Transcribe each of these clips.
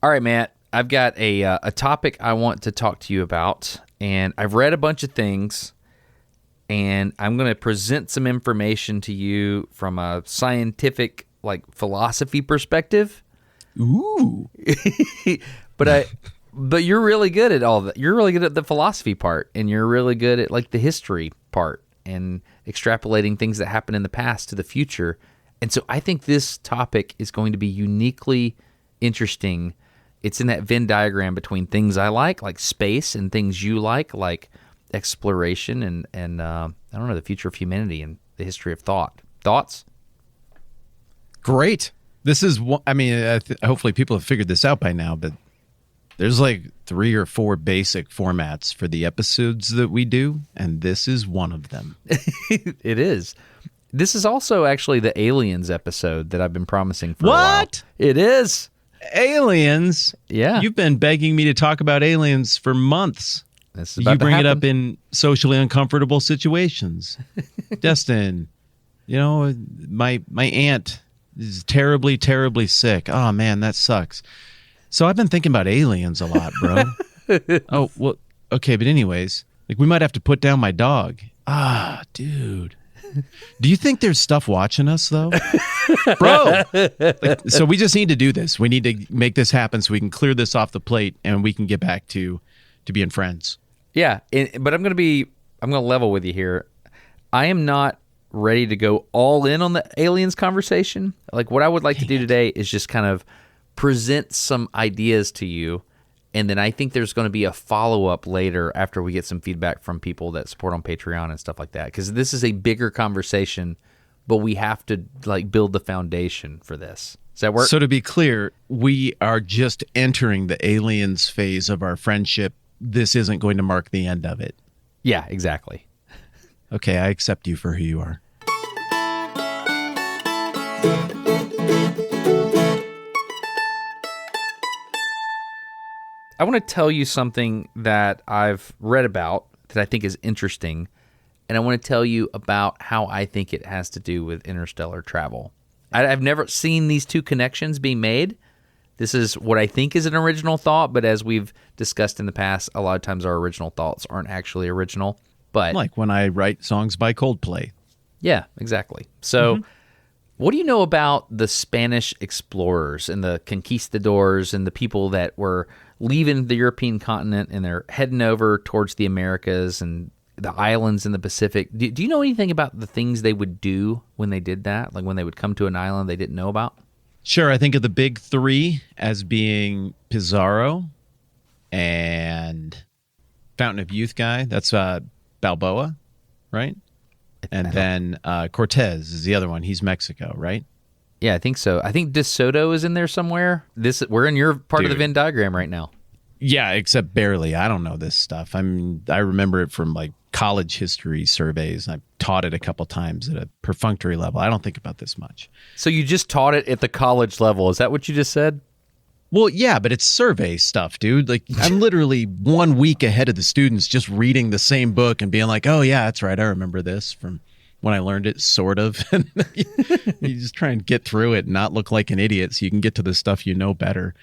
All right, Matt, I've got a topic I want to talk to you about, and I've read a bunch of things, and I'm going to present some information to you from a scientific, philosophy perspective. Ooh. But you're really good at all that. You're really good at the philosophy part, and you're really good at the history part and extrapolating things that happened in the past to the future. And so I think this topic is going to be uniquely interesting. It's in that Venn diagram between things I like space, and things you like exploration and I don't know, the future of humanity and the history of thought. Thoughts? Great. This is, hopefully people have figured this out by now, but there's 3 or 4 basic formats for the episodes that we do, and this is one of them. It is. This is also actually the Aliens episode that I've been promising for a while. What? It is. Aliens? Yeah. You've been begging me to talk about aliens for months. This is about you bring to it happen. up in socially uncomfortable situations. Destin, my aunt is terribly, terribly sick. Oh, man, that sucks. So I've been thinking about aliens a lot, bro. Oh, well, okay, but anyways, we might have to put down my dog. Ah, dude. Do you think there's stuff watching us, though? Bro! So we just need to do this. We need to make this happen so we can clear this off the plate and we can get back to being friends. Yeah, but I'm going to level with you here. I am not ready to go all in on the aliens conversation. What I would like to do today is just kind of present some ideas to you, and then I think there's going to be a follow-up later after we get some feedback from people that support on Patreon and stuff like that, because this is a bigger conversation, but we have to build the foundation for this. Does that work? So to be clear, we are just entering the aliens phase of our friendship. This isn't going to mark the end of it. Yeah, exactly. Okay, I accept you for who you are. I want to tell you something that I've read about that I think is interesting, and I want to tell you about how I think it has to do with interstellar travel. I've never seen these two connections being made. This is what I think is an original thought, but as we've discussed in the past, a lot of times our original thoughts aren't actually original. But like when I write songs by Coldplay. Yeah, exactly. So what do you know about the Spanish explorers and the conquistadors and the people that were leaving the European continent and they're heading over towards the Americas and the islands in the Pacific? Do you know anything about the things they would do when they did that? When they would come to an island they didn't know about? Sure. I think of the big three as being Pizarro and Fountain of Youth guy. That's Balboa, right? And then Cortez is the other one. He's Mexico, right? Yeah, I think so. I think De Soto is in there somewhere. We're in your part of the Venn diagram right now. Yeah, except barely. I don't know this stuff. I remember it from college history surveys. I've taught it a couple times at a perfunctory level. I don't think about this much. So you just taught it at the college level. Is that what you just said? Well, yeah, but it's survey stuff, dude. I'm literally 1 week ahead of the students just reading the same book and being like, oh, yeah, that's right. I remember this from when I learned it, sort of. And you just try and get through it and not look like an idiot so you can get to the stuff you know better.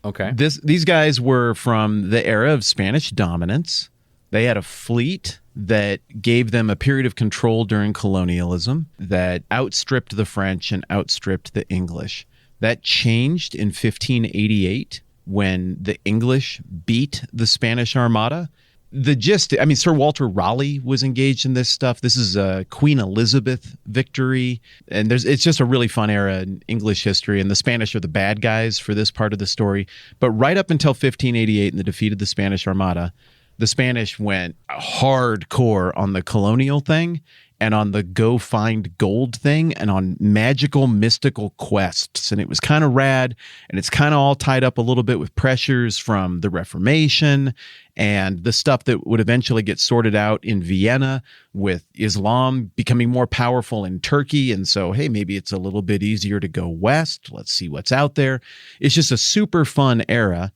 Okay. These guys were from the era of Spanish dominance. They had a fleet that gave them a period of control during colonialism that outstripped the French and outstripped the English. That changed in 1588 when the English beat the Spanish Armada. The gist, Sir Walter Raleigh was engaged in this stuff. This is a Queen Elizabeth victory. And it's just a really fun era in English history. And the Spanish are the bad guys for this part of the story. But right up until 1588 and the defeat of the Spanish Armada, the Spanish went hardcore on the colonial thing and on the go find gold thing and on magical, mystical quests. And it was kind of rad. And it's kind of all tied up a little bit with pressures from the Reformation and the stuff that would eventually get sorted out in Vienna with Islam becoming more powerful in Turkey. And so, hey, maybe it's a little bit easier to go west. Let's see what's out there. It's just a super fun era.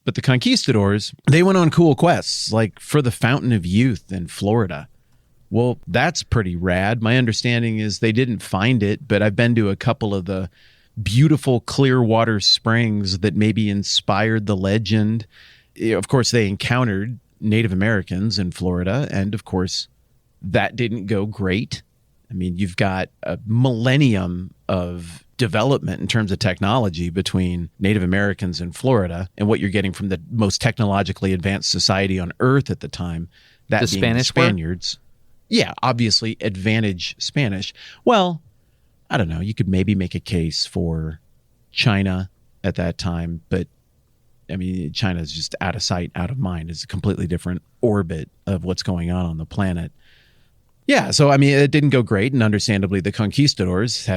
But the conquistadors, they went on cool quests, like for the Fountain of Youth in Florida. Well, that's pretty rad. My understanding is they didn't find it, but I've been to a couple of the beautiful clear water springs that maybe inspired the legend. Of course, they encountered Native Americans in Florida, and of course, that didn't go great. I mean, you've got a millennium of development in terms of technology between Native Americans in Florida and what you're getting from the most technologically advanced society on Earth at the time, that The being Spanish the Spaniards. Yeah, obviously advantage Spanish. Well, I don't know. You could maybe make a case for China at that time, but I mean, China is just out of sight, out of mind. It's a completely different orbit of what's going on the planet. Yeah, so I mean, it didn't go great, and understandably, the conquistadors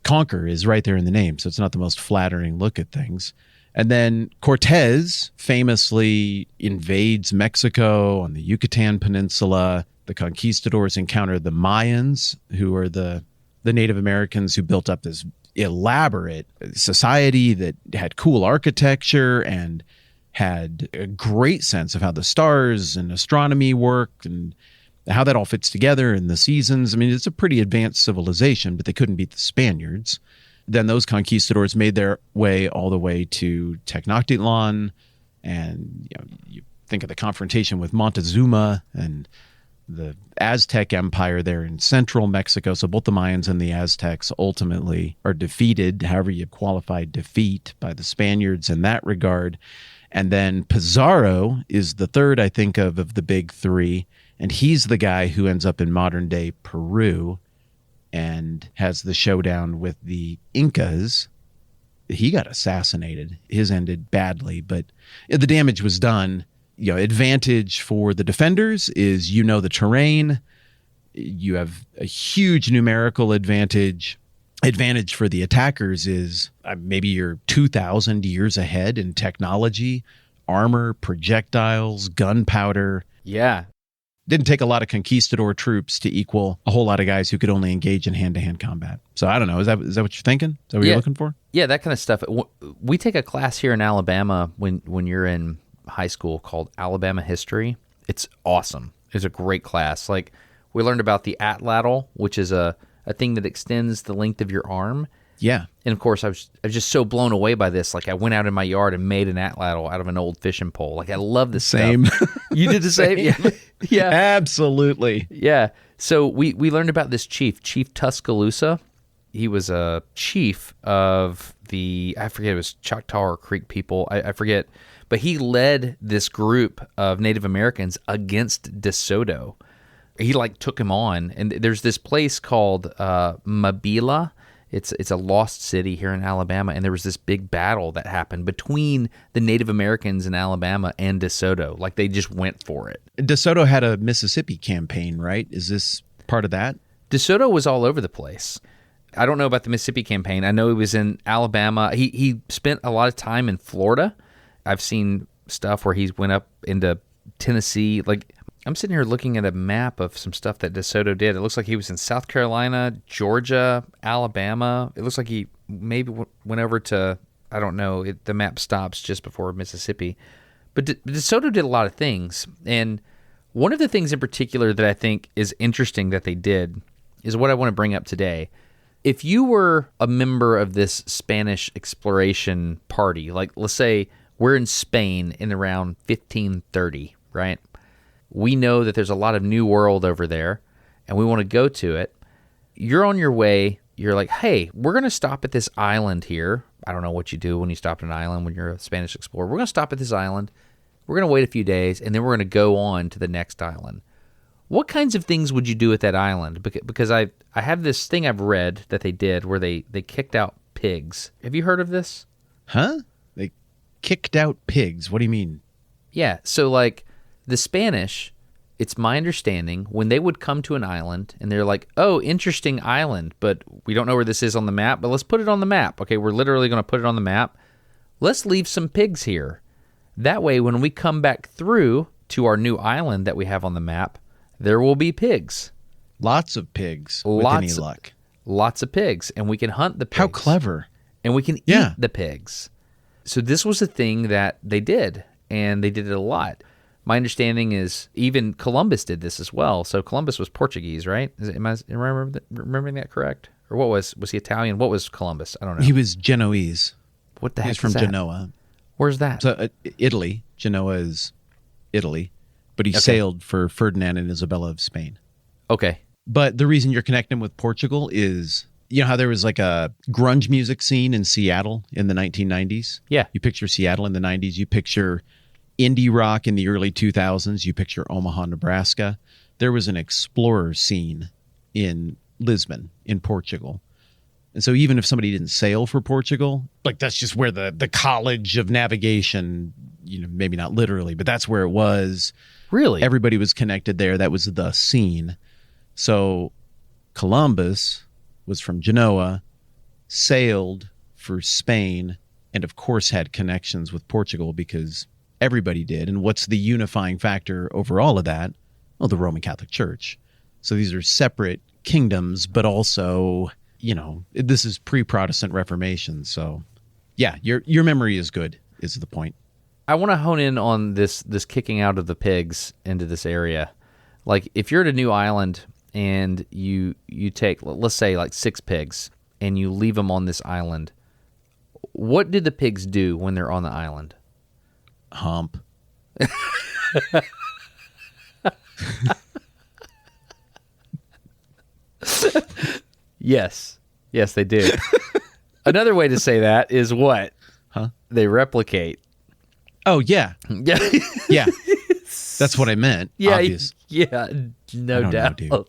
conquer is right there in the name, so it's not the most flattering look at things. And then Cortez famously invades Mexico on the Yucatan Peninsula. The conquistadors encounter the Mayans, who are the Native Americans who built up this elaborate society that had cool architecture and had a great sense of how the stars and astronomy worked and how that all fits together in the seasons. I mean, it's a pretty advanced civilization, but they couldn't beat the Spaniards. Then those conquistadors made their way all the way to Tenochtitlan, and you think of the confrontation with Montezuma and the Aztec Empire there in central Mexico. So both the Mayans and the Aztecs ultimately are defeated, however you qualified defeat, by the Spaniards in that regard. And then Pizarro is the third, I think, of the big three. And he's the guy who ends up in modern day Peru and has the showdown with the Incas. He got assassinated. His ended badly, but the damage was done. Advantage for the defenders is the terrain. You have a huge numerical advantage. Advantage for the attackers is maybe you're 2,000 years ahead in technology, armor, projectiles, gunpowder. Yeah. Didn't take a lot of conquistador troops to equal a whole lot of guys who could only engage in hand-to-hand combat. So I don't know. Is that what you're thinking? Is that what you're looking for? Yeah, that kind of stuff. We take a class here in Alabama when you're in high school called Alabama History. It's awesome. It's a great class. Like, we learned about the atlatl, which is a thing that extends the length of your arm. Yeah. And of course, I was just so blown away by this. Like, I went out in my yard and made an atlatl out of an old fishing pole. Like, I love this Same. stuff. You did the same? Yeah. Yeah. Absolutely. Yeah. So we learned about this chief, Chief Tuscaloosa. He was a chief of I forget, it was Choctaw or Creek people. I forget. But he led this group of Native Americans against DeSoto. He took him on. And there's this place called Mabila. It's a lost city here in Alabama, and there was this big battle that happened between the Native Americans in Alabama and DeSoto. Like, they just went for it. DeSoto had a Mississippi campaign, right? Is this part of that? DeSoto was all over the place. I don't know about the Mississippi campaign. I know he was in Alabama. He spent a lot of time in Florida. I've seen stuff where he went up into Tennessee. Like, I'm sitting here looking at a map of some stuff that DeSoto did. It looks like he was in South Carolina, Georgia, Alabama. It looks like he maybe went over to, I don't know, the map stops just before Mississippi. But DeSoto did a lot of things. And one of the things in particular that I think is interesting that they did is what I want to bring up today. If you were a member of this Spanish exploration party, like, let's say we're in Spain in around 1530, right? We know that there's a lot of New World over there, and we want to go to it. You're on your way. You're like, hey, we're going to stop at this island here. I don't know what you do when you stop at an island when you're a Spanish explorer. We're going to stop at this island. We're going to wait a few days, and then we're going to go on to the next island. What kinds of things would you do at that island? Because I have this thing I've read that they did where they kicked out pigs. Have you heard of this? Huh? They kicked out pigs? What do you mean? Yeah, so like the Spanish, it's my understanding, when they would come to an island and they're like, oh, interesting island, but we don't know where this is on the map, but let's put it on the map. Okay, we're literally going to put it on the map. Let's leave some pigs here. That way, when we come back through to our new island that we have on the map, there will be pigs. Lots of pigs, with any luck. Lots of pigs, and we can hunt the pigs. How clever. And we can eat the pigs. So this was a thing that they did, and they did it a lot. My understanding is even Columbus did this as well. So Columbus was Portuguese, right? Am I remembering that correct? Or what was he Italian? What was Columbus? I don't know. He was Genoese. What the heck He's from is that? Genoa. Where's that? So Italy. Genoa is Italy. But he sailed for Ferdinand and Isabella of Spain. Okay. But the reason you're connecting with Portugal is, you know how there was like a grunge music scene in Seattle in the 1990s? Yeah. You picture Seattle in the 90s. You picture indie rock in the early 2000s. You picture Omaha, Nebraska. There was an explorer scene in Lisbon, in Portugal. And so even if somebody didn't sail for Portugal, like that's just where the College of Navigation, you know, maybe not literally, but that's where it was. Really? Everybody was connected there. That was the scene. So Columbus was from Genoa, sailed for Spain, and of course had connections with Portugal because everybody did. And what's the unifying factor over all of that? Well, the Roman Catholic Church. So these are separate kingdoms, but also, you know, this is pre-Protestant Reformation. So yeah, your memory is good, is the point. I want to hone in on this kicking out of the pigs into this area. Like if you're at a new island and you take, let's say, like 6 pigs and you leave them on this island, what do the pigs do when they're on the island? Hump. Yes, they do. Another way to say that is what? Huh? They replicate. Oh, yeah. Yeah. Yeah. That's what I meant. Yeah, Obvious. yeah, no I don't doubt. know,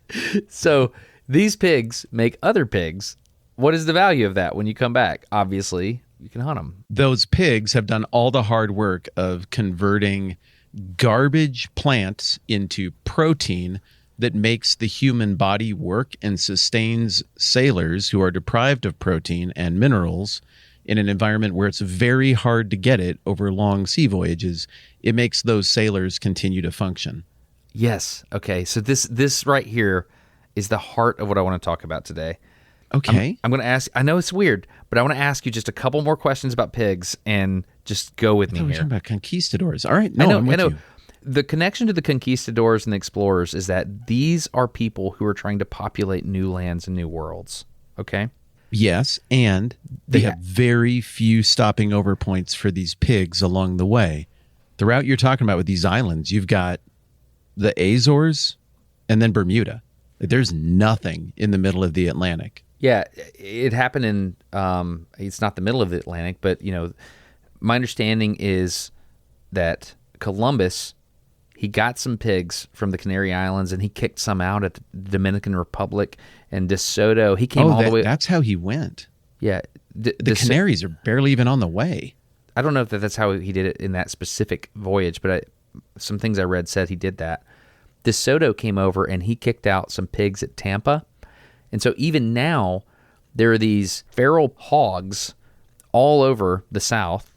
dude. So these pigs make other pigs. What is the value of that when you come back? Obviously, you can hunt them. Those pigs have done all the hard work of converting garbage plants into protein that makes the human body work and sustains sailors who are deprived of protein and minerals in an environment where it's very hard to get it over long sea voyages. It makes those sailors continue to function. Yes. Okay. So this right here is the heart of what I want to talk about today. Okay. I'm going to ask, I know it's weird, but I want to ask you just a couple more questions about pigs and just go with me We're here. talking about conquistadors. All right. No, I'm with you. The connection to the conquistadors and the explorers is that these are people who are trying to populate new lands and new worlds. Okay? Yes, and they have very few stopping over points for these pigs along the way. The route you're talking about with these islands, you've got the Azores and then Bermuda. There's nothing in the middle of the Atlantic. Yeah, it happened in, it's not the middle of the Atlantic, but, you know, my understanding is that Columbus, he got some pigs from the Canary Islands and he kicked some out at the Dominican Republic and De Soto. He came all the way. That's how he went. Yeah. The Canaries are barely even on the way. I don't know if that's how he did it in that specific voyage, but some things I read said he did that. De Soto came over and he kicked out some pigs at Tampa. And so even now, there are these feral hogs all over the South,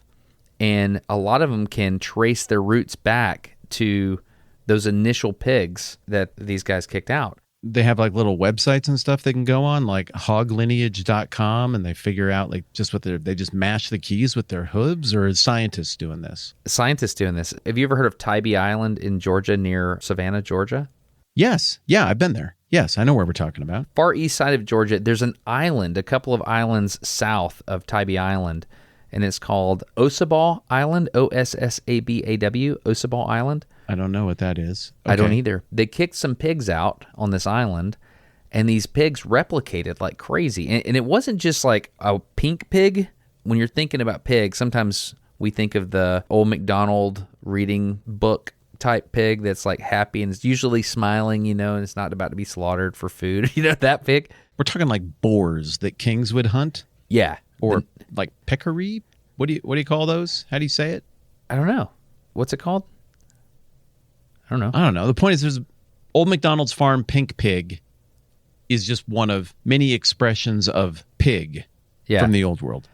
and a lot of them can trace their roots back to those initial pigs that these guys kicked out. They have like little websites and stuff they can go on, like hoglineage.com, and they figure out like just what they just mash the keys with their hooves, or is scientists doing this? Scientists doing this. Have you ever heard of Tybee Island in Georgia near Savannah, Georgia? Yes. Yeah, I've been there. Yes, I know where we're talking about. Far east side of Georgia, there's an island, a couple of islands south of Tybee Island, and it's called Ossabaw Island, Ossabaw, Ossabaw Island. I don't know what that is. Okay. I don't either. They kicked some pigs out on this island, and these pigs replicated like crazy. And it wasn't just like a pink pig. When you're thinking about pigs, sometimes we think of the old MacDonald reading book type pig that's like happy and it's usually smiling, you know, and it's not about to be slaughtered for food. You know, that pig. We're talking like boars that kings would hunt? Yeah. Or like peccary? What do you call those? How do you say it? I don't know. What's it called? I don't know. The point is there's Old MacDonald's farm pink pig is just one of many expressions of pig from the old world.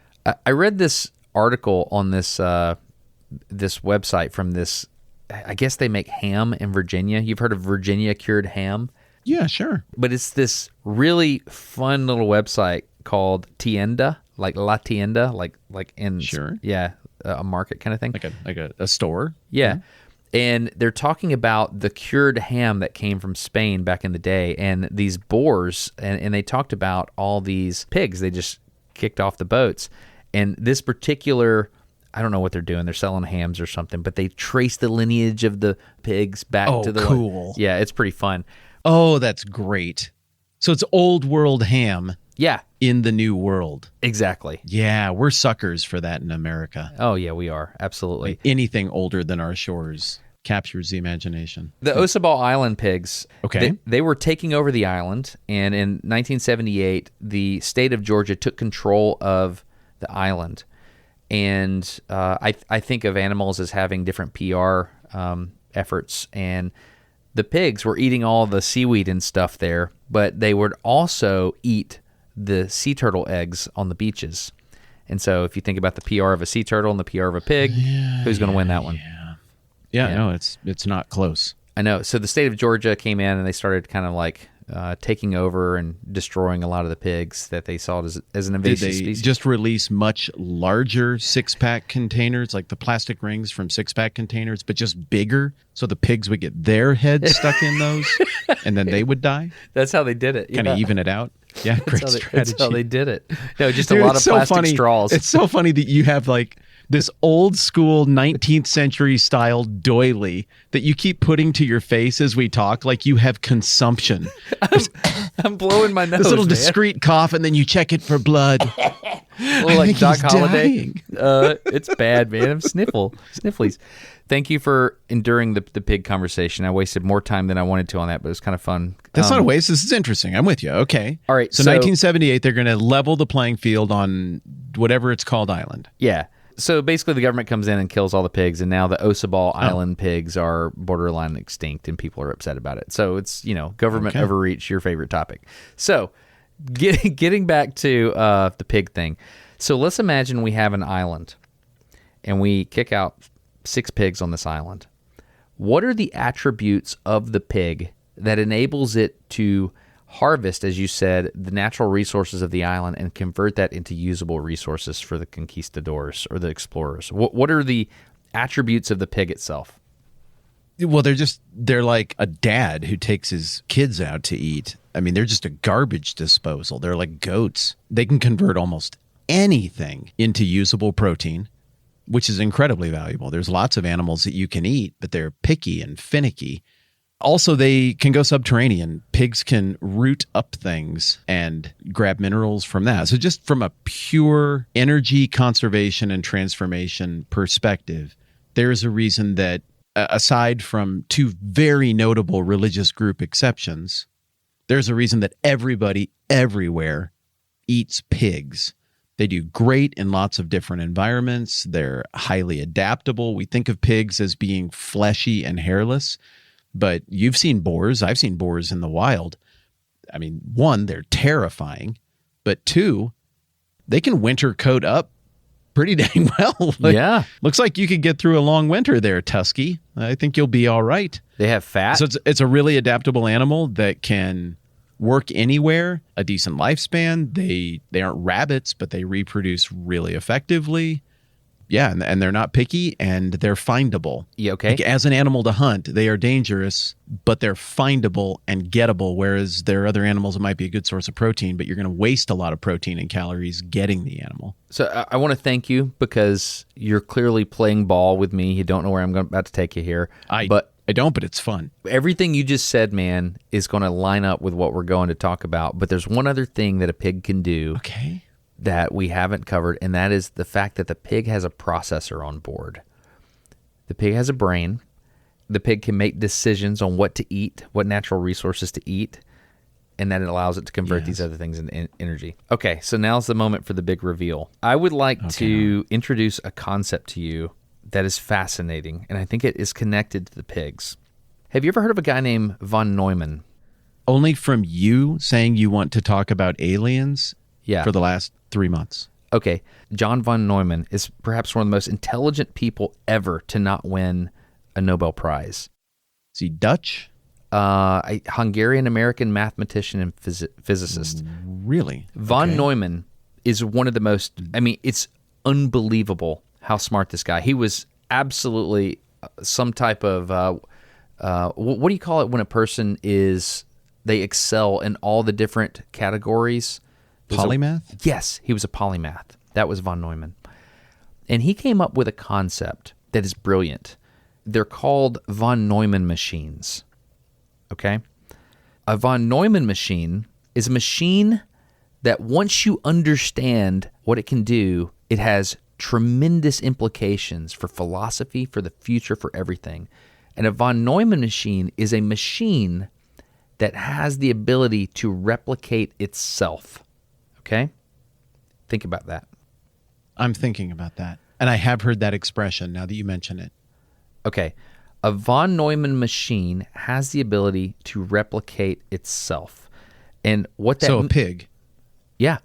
I read this article on this this website from this, I guess they make ham in Virginia. You've heard of Virginia cured ham? Yeah, sure. But it's this really fun little website called Tienda, like La Tienda, like in Sure. Yeah, a market kind of thing. Like a store. Yeah. Mm-hmm. And they're talking about the cured ham that came from Spain back in the day, and these boars, and they talked about all these pigs they just kicked off the boats. And this particular, I don't know what they're doing. They're selling hams or something, but they trace the lineage of the pigs back to the... cool. Yeah, it's pretty fun. Oh, that's great. So it's old world ham. Yeah. In the new world. Exactly. Yeah, we're suckers for that in America. Oh, yeah, we are. Absolutely. Like anything older than our shores captures the imagination. The Ossabaw Island pigs, okay, they were taking over the island, and in 1978, the state of Georgia took control of the island. And I think of animals as having different PR efforts, and the pigs were eating all the seaweed and stuff there, but they would also eat the sea turtle eggs on the beaches. And so if you think about the PR of a sea turtle and the PR of a pig, who's going to win that one? Yeah, no, it's not close. I know. So the state of Georgia came in and they started kind of like taking over and destroying a lot of the pigs that they saw as an invasive species. species. Just release much larger six-pack containers, like the plastic rings from six-pack containers, but just bigger, so the pigs would get their heads stuck in those, and then they would die? That's how they did it. Kind of even it out? Yeah, great strategy. That's how they did it. No, just Dude, a lot of plastic straws. It's so funny that you have like this old school 19th century style doily that you keep putting to your face as we talk, like you have consumption. I'm blowing my nose. This little man. discreet cough, and then you check it for blood. Well, like Doc Holliday. It's bad, man. I'm snifflies. Thank you for enduring the pig conversation. I wasted more time than I wanted to on that, but it was kind of fun. That's not a waste. This is interesting. I'm with you. Okay. All right. So 1978, they're going to level the playing field on whatever it's called island. Yeah. So basically the government comes in and kills all the pigs, and now the Ossabaw Island pigs are borderline extinct, and people are upset about it. So it's, government overreach, your favorite topic. So getting back to the pig thing. So let's imagine we have an island, and we kick out 6 pigs on this island. What are the attributes of the pig that enables it to harvest, as you said, the natural resources of the island and convert that into usable resources for the conquistadors or the explorers? What are the attributes of the pig itself? Well, they're like a dad who takes his kids out to eat. I mean, they're just a garbage disposal. They're like goats. They can convert almost anything into usable protein, which is incredibly valuable. There's lots of animals that you can eat, but they're picky and finicky. Also, they can go subterranean. Pigs can root up things and grab minerals from that. So just from a pure energy conservation and transformation perspective, there's a reason that, aside from 2 very notable religious group exceptions, there's a reason that everybody everywhere eats pigs. They do great in lots of different environments. They're highly adaptable. We think of pigs as being fleshy and hairless, but you've seen boars. I've seen boars in the wild. I mean, 1, they're terrifying, but 2, they can winter coat up pretty dang well. Yeah. Looks like you could get through a long winter there, Tusky. I think you'll be all right. They have fat. So it's a really adaptable animal that can work anywhere, a decent lifespan. They aren't rabbits, but they reproduce really effectively. Yeah, and they're not picky, and they're findable. Yeah, okay. Like, as an animal to hunt, they are dangerous, but they're findable and gettable, whereas there are other animals that might be a good source of protein, but you're going to waste a lot of protein and calories getting the animal. So I want to thank you because you're clearly playing ball with me. You don't know where I'm about to take you here. I don't, but it's fun. Everything you just said, man, is going to line up with what we're going to talk about. But there's one other thing that a pig can do. Okay. That we haven't covered, and that is the fact that the pig has a processor on board. The pig has a brain. The pig can make decisions on what to eat, what natural resources to eat, and that it allows it to convert these other things into energy. Okay, so now's the moment for the big reveal. I would like to introduce a concept to you that is fascinating, and I think it is connected to the pigs. Have you ever heard of a guy named von Neumann? Only from you saying you want to talk about aliens for the last 3 months. Okay. John von Neumann is perhaps one of the most intelligent people ever to not win a Nobel Prize. Is he Dutch? A Hungarian-American mathematician and physicist. Really? Von Neumann is one of the most, it's unbelievable how smart this guy. He was absolutely some type of what do you call it when a person they excel in all the different categories? Polymath? Yes, he was a polymath. That was von Neumann. And he came up with a concept that is brilliant. They're called von Neumann machines. Okay? A von Neumann machine is a machine that once you understand what it can do, it has tremendous implications for philosophy, for the future, for everything. And a von Neumann machine is a machine that has the ability to replicate itself. Okay? Think about that. I'm thinking about that. And I have heard that expression now that you mention it. Okay. A von Neumann machine has the ability to replicate itself. And what that... So a pig. Yeah.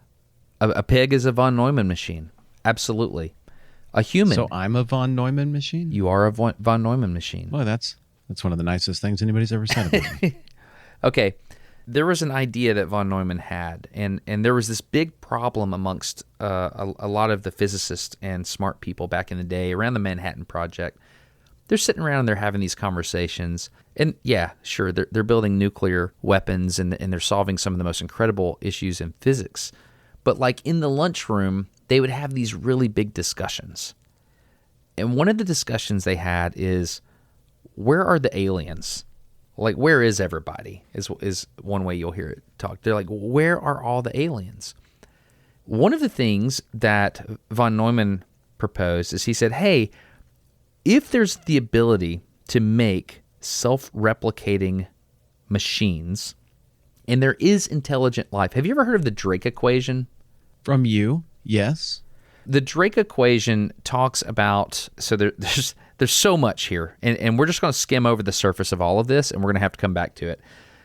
A pig is a von Neumann machine. Absolutely. A human... So I'm a von Neumann machine? You are a von Neumann machine. Well, that's one of the nicest things anybody's ever said about me. Okay. There was an idea that von Neumann had, and there was this big problem amongst a lot of the physicists and smart people back in the day around the Manhattan Project. They're sitting around and they're having these conversations, and yeah, sure, they're building nuclear weapons and they're solving some of the most incredible issues in physics. But like in the lunchroom, they would have these really big discussions. And one of the discussions they had is, where are the aliens? Like, where is everybody is one way you'll hear it talk. They're like, where are all the aliens? One of the things that von Neumann proposed is he said, hey, if there's the ability to make self-replicating machines and there is intelligent life. Have you ever heard of the Drake equation? From you, yes. The Drake equation talks about, so there's so much here, and we're just going to skim over the surface of all of this, and we're going to have to come back to it.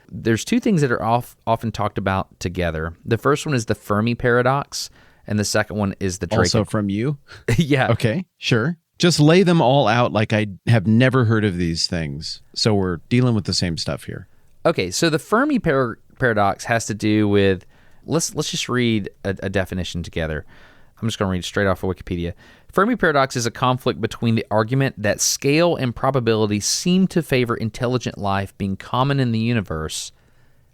There's two things that are often talked about together. The first one is the Fermi paradox, and the second one is the Drake. Also from you? Yeah. Okay, sure. Just lay them all out like I have never heard of these things. So we're dealing with the same stuff here. Okay, so the Fermi paradox has to do with, let's just read a definition together. I'm just going to read straight off of Wikipedia. Fermi paradox is a conflict between the argument that scale and probability seem to favor intelligent life being common in the universe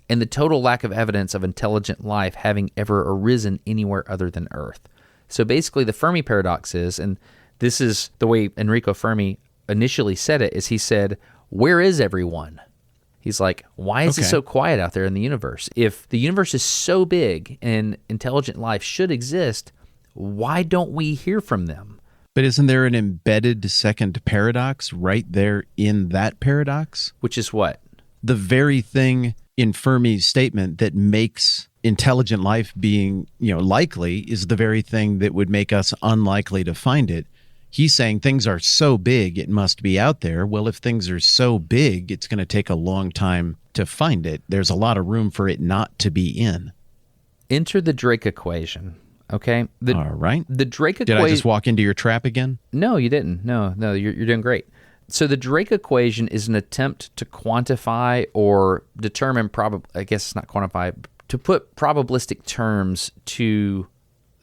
and the total lack of evidence of intelligent life having ever arisen anywhere other than Earth. So basically the Fermi paradox is, and this is the way Enrico Fermi initially said it, is he said, where is everyone? He's like, why is it so quiet out there in the universe? If the universe is so big and intelligent life should exist, why don't we hear from them? But isn't there an embedded second paradox right there in that paradox? Which is what? The very thing in Fermi's statement that makes intelligent life being, likely is the very thing that would make us unlikely to find it. He's saying things are so big, it must be out there. Well, if things are so big, it's going to take a long time to find it. There's a lot of room for it not to be in. Enter the Drake equation. Okay. All right. The Drake equation. Did I just walk into your trap again? No, you didn't. No, you're doing great. So the Drake equation is an attempt to quantify or determine I guess it's not quantify, to put probabilistic terms to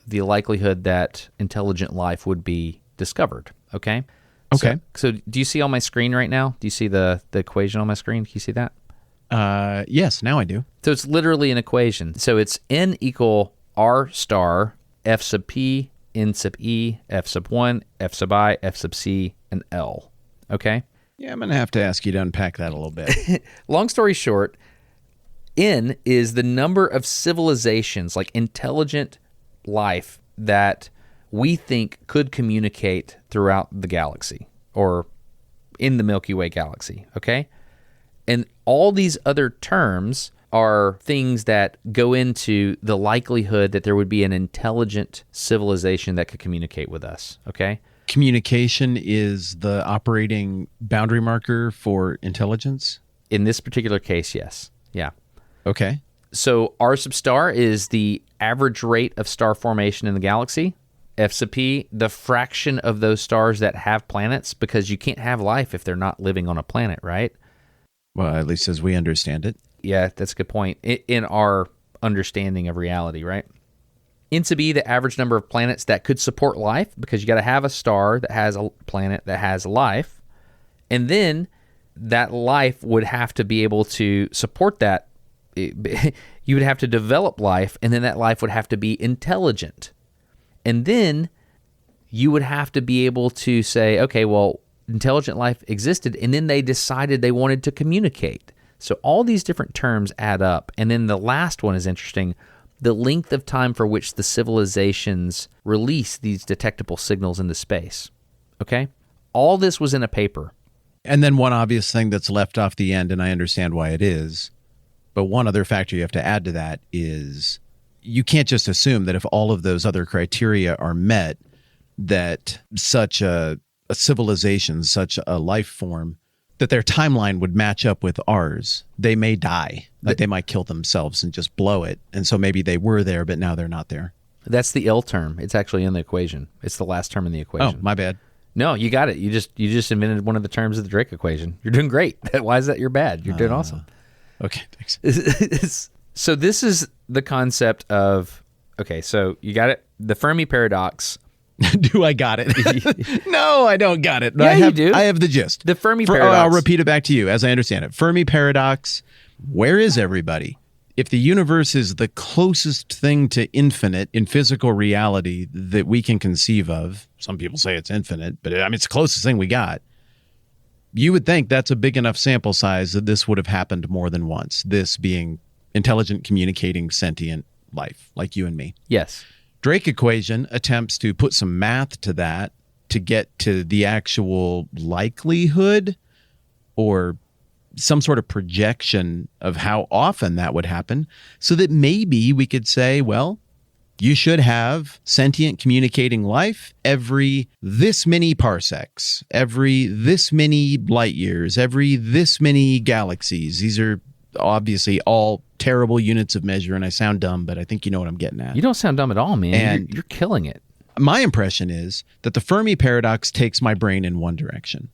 the likelihood that intelligent life would be discovered. Okay. Okay. So do you see on my screen right now? Do you see the equation on my screen? Can you see that? Yes, now I do. So it's literally an equation. So it's n equal r star f sub p n sub e f sub 1 f sub I f sub c and L. Okay? Yeah, I'm going to have to ask you to unpack that a little bit. Long story short, n is the number of civilizations, like intelligent life, that we think could communicate throughout the galaxy or in the Milky Way galaxy. Okay? And all these other terms are things that go into the likelihood that there would be an intelligent civilization that could communicate with us, okay? Communication is the operating boundary marker for intelligence? In this particular case, yes. Yeah. Okay. So R sub star is the average rate of star formation in the galaxy. F sub p, the fraction of those stars that have planets, because you can't have life if they're not living on a planet, right? Well, at least as we understand it. Yeah, that's a good point. In our understanding of reality, right? N sub e, the average number of planets that could support life, because you got to have a star that has a planet that has life. And then that life would have to be able to support that. You would have to develop life, and then that life would have to be intelligent. And then you would have to be able to say, okay, well, intelligent life existed, and then they decided they wanted to communicate. So all these different terms add up. And then the last one is interesting, the length of time for which the civilizations release these detectable signals into space. Okay? All this was in a paper. And then one obvious thing that's left off the end, and I understand why it is, but one other factor you have to add to that is you can't just assume that if all of those other criteria are met, that such a civilization, such a life form, that their timeline would match up with ours. They may die. Like they might kill themselves and just blow it. And so maybe they were there, but now they're not there. That's the L term. It's actually in the equation. It's the last term in the equation. Oh, my bad. No, you got it. You just invented one of the terms of the Drake equation. You're doing great. Why is that you're bad? You're doing awesome. Okay, thanks. So this is the concept of, okay, so you got it? The Fermi paradox. Do I got it? No, I don't got it. Yeah, you do. I have the gist. The Fermi paradox. I'll repeat it back to you as I understand it. Fermi paradox, where is everybody? If the universe is the closest thing to infinite in physical reality that we can conceive of, some people say it's infinite, but I mean, it's the closest thing we got. You would think that's a big enough sample size that this would have happened more than once, this being intelligent, communicating, sentient life like you and me. Yes. Drake equation attempts to put some math to that to get to the actual likelihood or some sort of projection of how often that would happen, so that maybe we could say, well, you should have sentient communicating life every this many parsecs, every this many light years, every this many galaxies. These are obviously all terrible units of measure, and I sound dumb, but I think you know what I'm getting at. You don't sound dumb at all, man. And you're killing it. My impression is that the Fermi paradox takes my brain in one direction.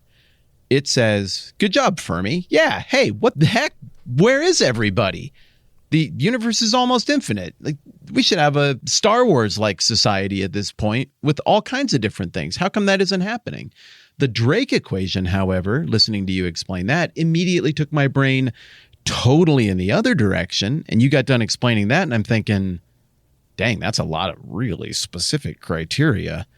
It says, good job, Fermi. Yeah, hey, what the heck? Where is everybody? The universe is almost infinite. Like, we should have a Star Wars-like society at this point with all kinds of different things. How come that isn't happening? The Drake equation, however, listening to you explain that, immediately took my brain totally in the other direction. And you got done explaining that, and I'm thinking, dang, that's a lot of really specific criteria.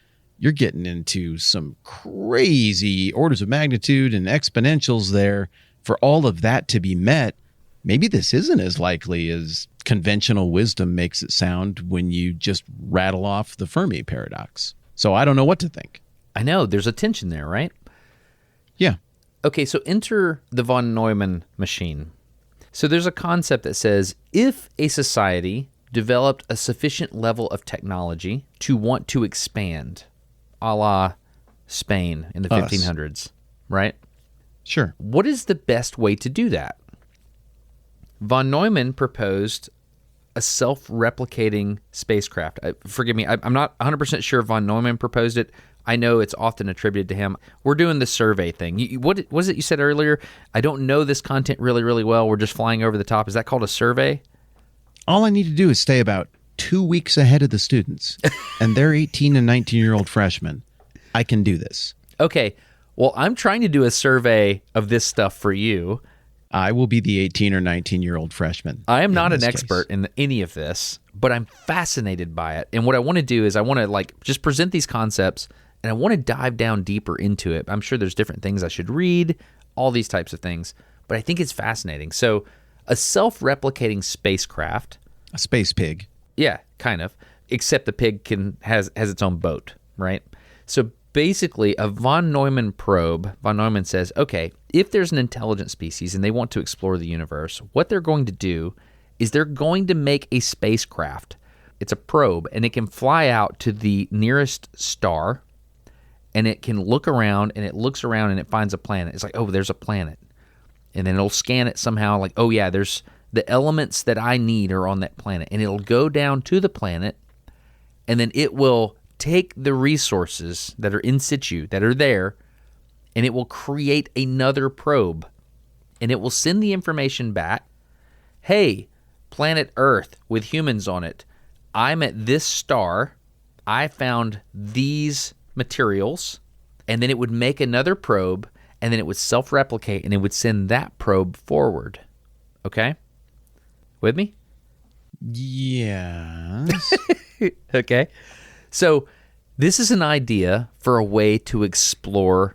You're getting into some crazy orders of magnitude and exponentials there for all of that to be met. Maybe this isn't as likely as conventional wisdom makes it sound when you just rattle off the Fermi paradox. So I don't know what to think. I know. There's a tension there, right? Yeah. Okay, so enter the von Neumann machine. So there's a concept that says if a society developed a sufficient level of technology to want to expand, a la Spain in the 1500s, right? Sure. What is the best way to do that? Von Neumann proposed a self-replicating spacecraft. Forgive me, I'm not 100% sure von Neumann proposed it. I know it's often attributed to him. We're doing the survey thing. What was it you said earlier? I don't know this content really, really well. We're just flying over the top. Is that called a survey? All I need to do is stay about 2 weeks ahead of the students, and they're 18 and 19-year-old freshmen. I can do this. Okay. Well, I'm trying to do a survey of this stuff for you. I will be the 18 or 19-year-old freshman. I am not an expert in any of this, but I'm fascinated by it. And what I want to do is I want to just present these concepts, and I want to dive down deeper into it. I'm sure there's different things I should read, all these types of things, but I think it's fascinating. So a self-replicating spacecraft. A space pig. Yeah, kind of. Except the pig has its own boat, right? So basically, a von Neumann probe, von Neumann says, okay, if there's an intelligent species and they want to explore the universe, what they're going to do is they're going to make a spacecraft. It's a probe, and it can fly out to the nearest star, and it can look around, and it looks around, and it finds a planet. It's like, oh, there's a planet. And then it'll scan it somehow, like, oh, yeah, there's the elements that I need are on that planet. And it'll go down to the planet, and then it will take the resources that are in situ, that are there, and it will create another probe. And it will send the information back. Hey, planet Earth with humans on it. I'm at this star. I found these materials. And then it would make another probe, and then it would self-replicate, and it would send that probe forward. Okay? With me? Yes. Okay. So this is an idea for a way to explore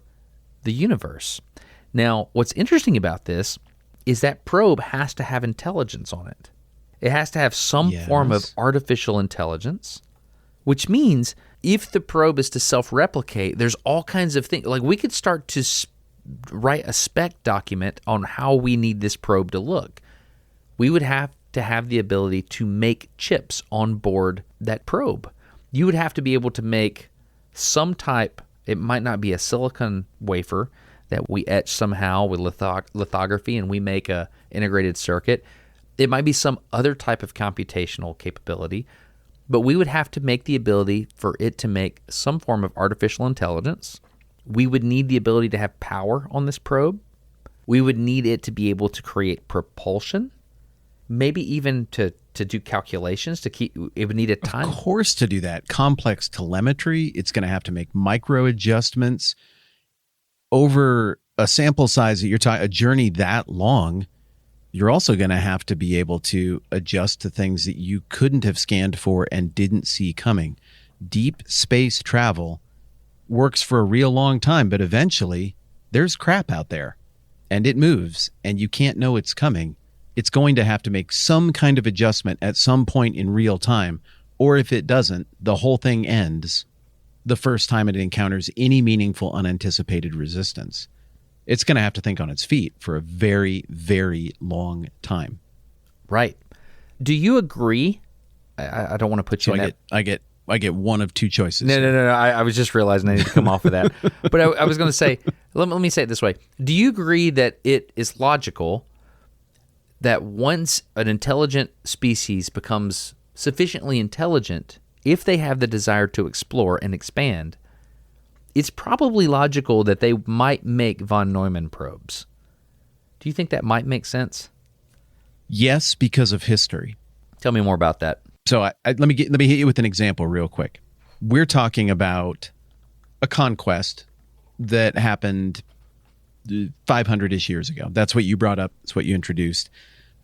the universe. Now, what's interesting about this is that probe has to have intelligence on it. It has to have some form of artificial intelligence, which means if the probe is to self-replicate, there's all kinds of things. Like, we could start to write a spec document on how we need this probe to look. We would have to have the ability to make chips on board that probe. You would have to be able to make some type, it might not be a silicon wafer that we etch somehow with lithography and we make a integrated circuit. It might be some other type of computational capability, but we would have to make the ability for it to make some form of artificial intelligence. We would need the ability to have power on this probe. We would need it to be able to create propulsion, maybe even to do calculations, it would need a time. Of course, to do that. Complex telemetry, it's going to have to make micro adjustments over a sample size that you're talking, a journey that long. You're also going to have to be able to adjust to things that you couldn't have scanned for and didn't see coming. Deep space travel works for a real long time, but eventually there's crap out there and it moves and you can't know it's coming. It's going to have to make some kind of adjustment at some point in real time, or if it doesn't, the whole thing ends the first time it encounters any meaningful unanticipated resistance. It's going to have to think on its feet for a very, very long time. Right. Do you agree? I don't want to put you in that. I get one of two choices. No. I was just realizing I need to come off of that. But I was going to say, let me say it this way. Do you agree that it is logical that once an intelligent species becomes sufficiently intelligent, if they have the desire to explore and expand, it's probably logical that they might make von Neumann probes? Do you think that might make sense? Yes, because of history. Tell me more about that. So let me hit you with an example real quick. We're talking about a conquest that happened 500-ish years ago. That's what you brought up. That's what you introduced.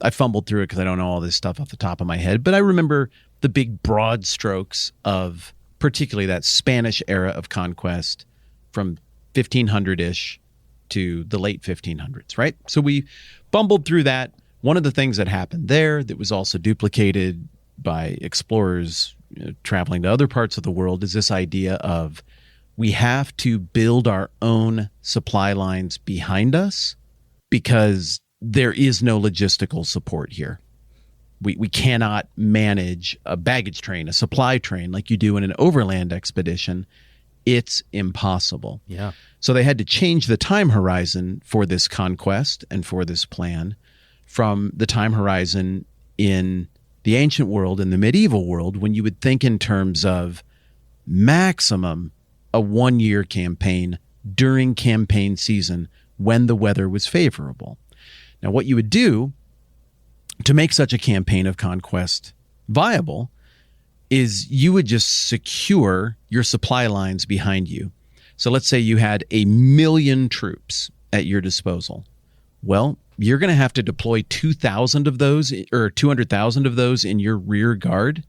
I fumbled through it because I don't know all this stuff off the top of my head, but I remember the big broad strokes of particularly that Spanish era of conquest from 1500-ish to the late 1500s, right? So we bumbled through that. One of the things that happened there that was also duplicated by explorers traveling to other parts of the world is this idea of we have to build our own supply lines behind us because there is no logistical support here. We cannot manage a baggage train, a supply train like you do in an overland expedition. It's impossible. Yeah. So they had to change the time horizon for this conquest and for this plan from the time horizon in the ancient world and the medieval world, when you would think in terms of maximum a 1-year campaign during campaign season when the weather was favorable. Now, what you would do to make such a campaign of conquest viable is you would just secure your supply lines behind you. So let's say you had 1 million troops at your disposal. Well, you're going to have to deploy 2,000 of those or 200,000 of those in your rear guard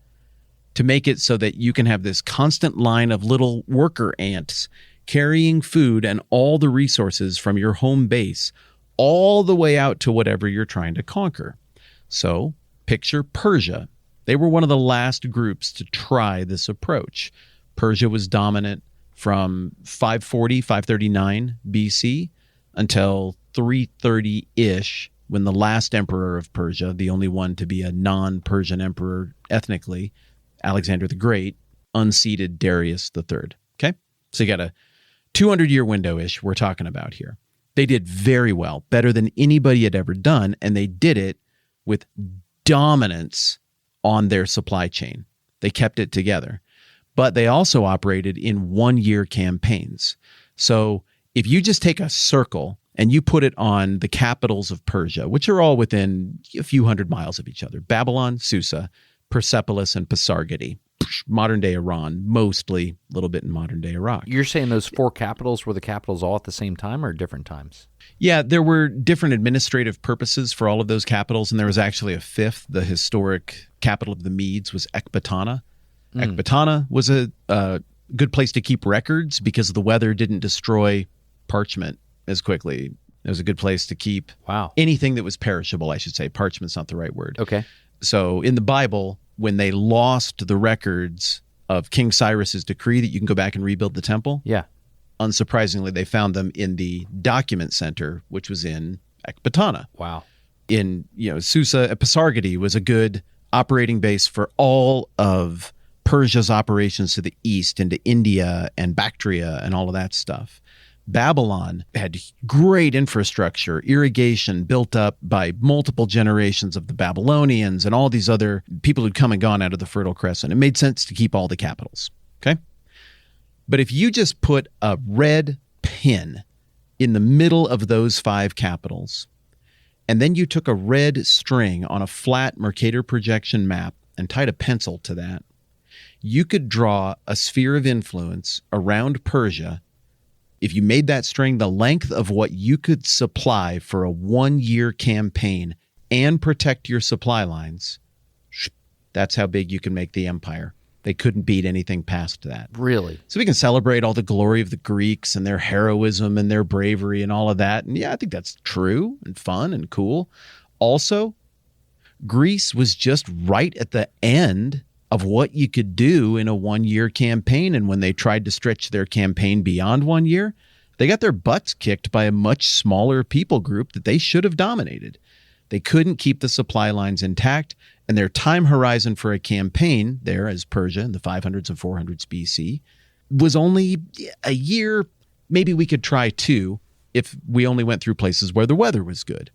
to make it so that you can have this constant line of little worker ants carrying food and all the resources from your home base all the way out to whatever you're trying to conquer. So picture Persia. They were one of the last groups to try this approach. Persia was dominant from 539 BC until 330-ish, when the last emperor of Persia, the only one to be a non-Persian emperor ethnically, Alexander the Great, unseated Darius III. Okay? So you got a 200-year window-ish we're talking about here. They did very well, better than anybody had ever done, and they did it with dominance on their supply chain. They kept it together. But they also operated in 1-year campaigns. So if you just take a circle and you put it on the capitals of Persia, which are all within a few hundred miles of each other, Babylon, Susa, Persepolis, and Pasargadae. modern day Iran, mostly a little bit in modern day Iraq. You're saying those 4 capitals were the capitals all at the same time or different times? Yeah, there were different administrative purposes for all of those capitals, and there was actually a 5th. The historic capital of the Medes was Ecbatana. Ecbatana was a good place to keep records because the weather didn't destroy parchment as quickly. It was a good place to keep anything that was perishable, I should say. Parchment's not the right word. Okay. So in the Bible, when they lost the records of King Cyrus's decree that you can go back and rebuild the temple, unsurprisingly, they found them in the document center, which was in Ecbatana. Wow. In Susa, Pasargadae was a good operating base for all of Persia's operations to the east into India and Bactria and all of that stuff. Babylon had great infrastructure, irrigation built up by multiple generations of the Babylonians and all these other people who'd come and gone out of the Fertile Crescent. It made sense to keep all the capitals, okay? But if you just put a red pin in the middle of those 5 capitals, and then you took a red string on a flat Mercator projection map and tied a pencil to that, you could draw a sphere of influence around Persia. If you made that string the length of what you could supply for a 1-year campaign and protect your supply lines, that's how big you can make the empire. They couldn't beat anything past that. Really? So we can celebrate all the glory of the Greeks and their heroism and their bravery and all of that. And yeah, I think that's true and fun and cool. Also, Greece was just right at the end of what you could do in a 1-year campaign. And when they tried to stretch their campaign beyond 1 year, they got their butts kicked by a much smaller people group that they should have dominated. They couldn't keep the supply lines intact, and their time horizon for a campaign there as Persia in the 500s and 400s BC was only a year. Maybe we could try 2 if we only went through places where the weather was good.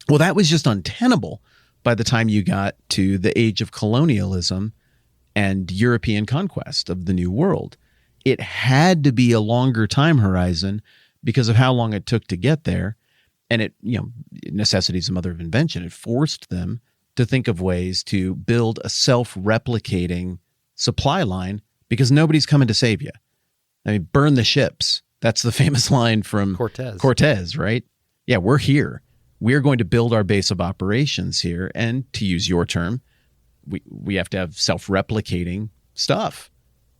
Well, that was just untenable by the time you got to the age of colonialism and European conquest of the New World. It had to be a longer time horizon because of how long it took to get there. And it, necessity is the mother of invention. It forced them to think of ways to build a self-replicating supply line because nobody's coming to save you. I mean, burn the ships. That's the famous line from Cortez, right? Yeah, we're here. We're going to build our base of operations here. And to use your term, we have to have self-replicating stuff.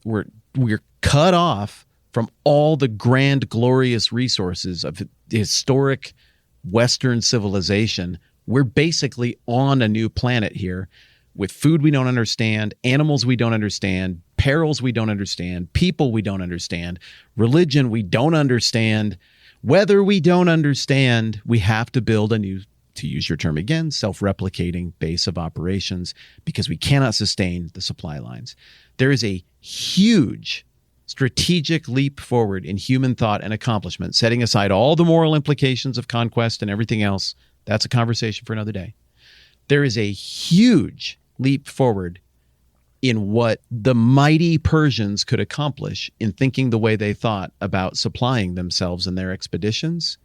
We're cut off from all the grand, glorious resources of the historic Western civilization. We're basically on a new planet here with food we don't understand, animals we don't understand, perils we don't understand, people we don't understand, religion we don't understand, weather we don't understand. We have to build a new, to use your term again, self-replicating base of operations because we cannot sustain the supply lines. There is a huge strategic leap forward in human thought and accomplishment, setting aside all the moral implications of conquest and everything else. That's a conversation for another day. There is a huge leap forward in what the mighty Persians could accomplish in thinking the way they thought about supplying themselves and their expeditions,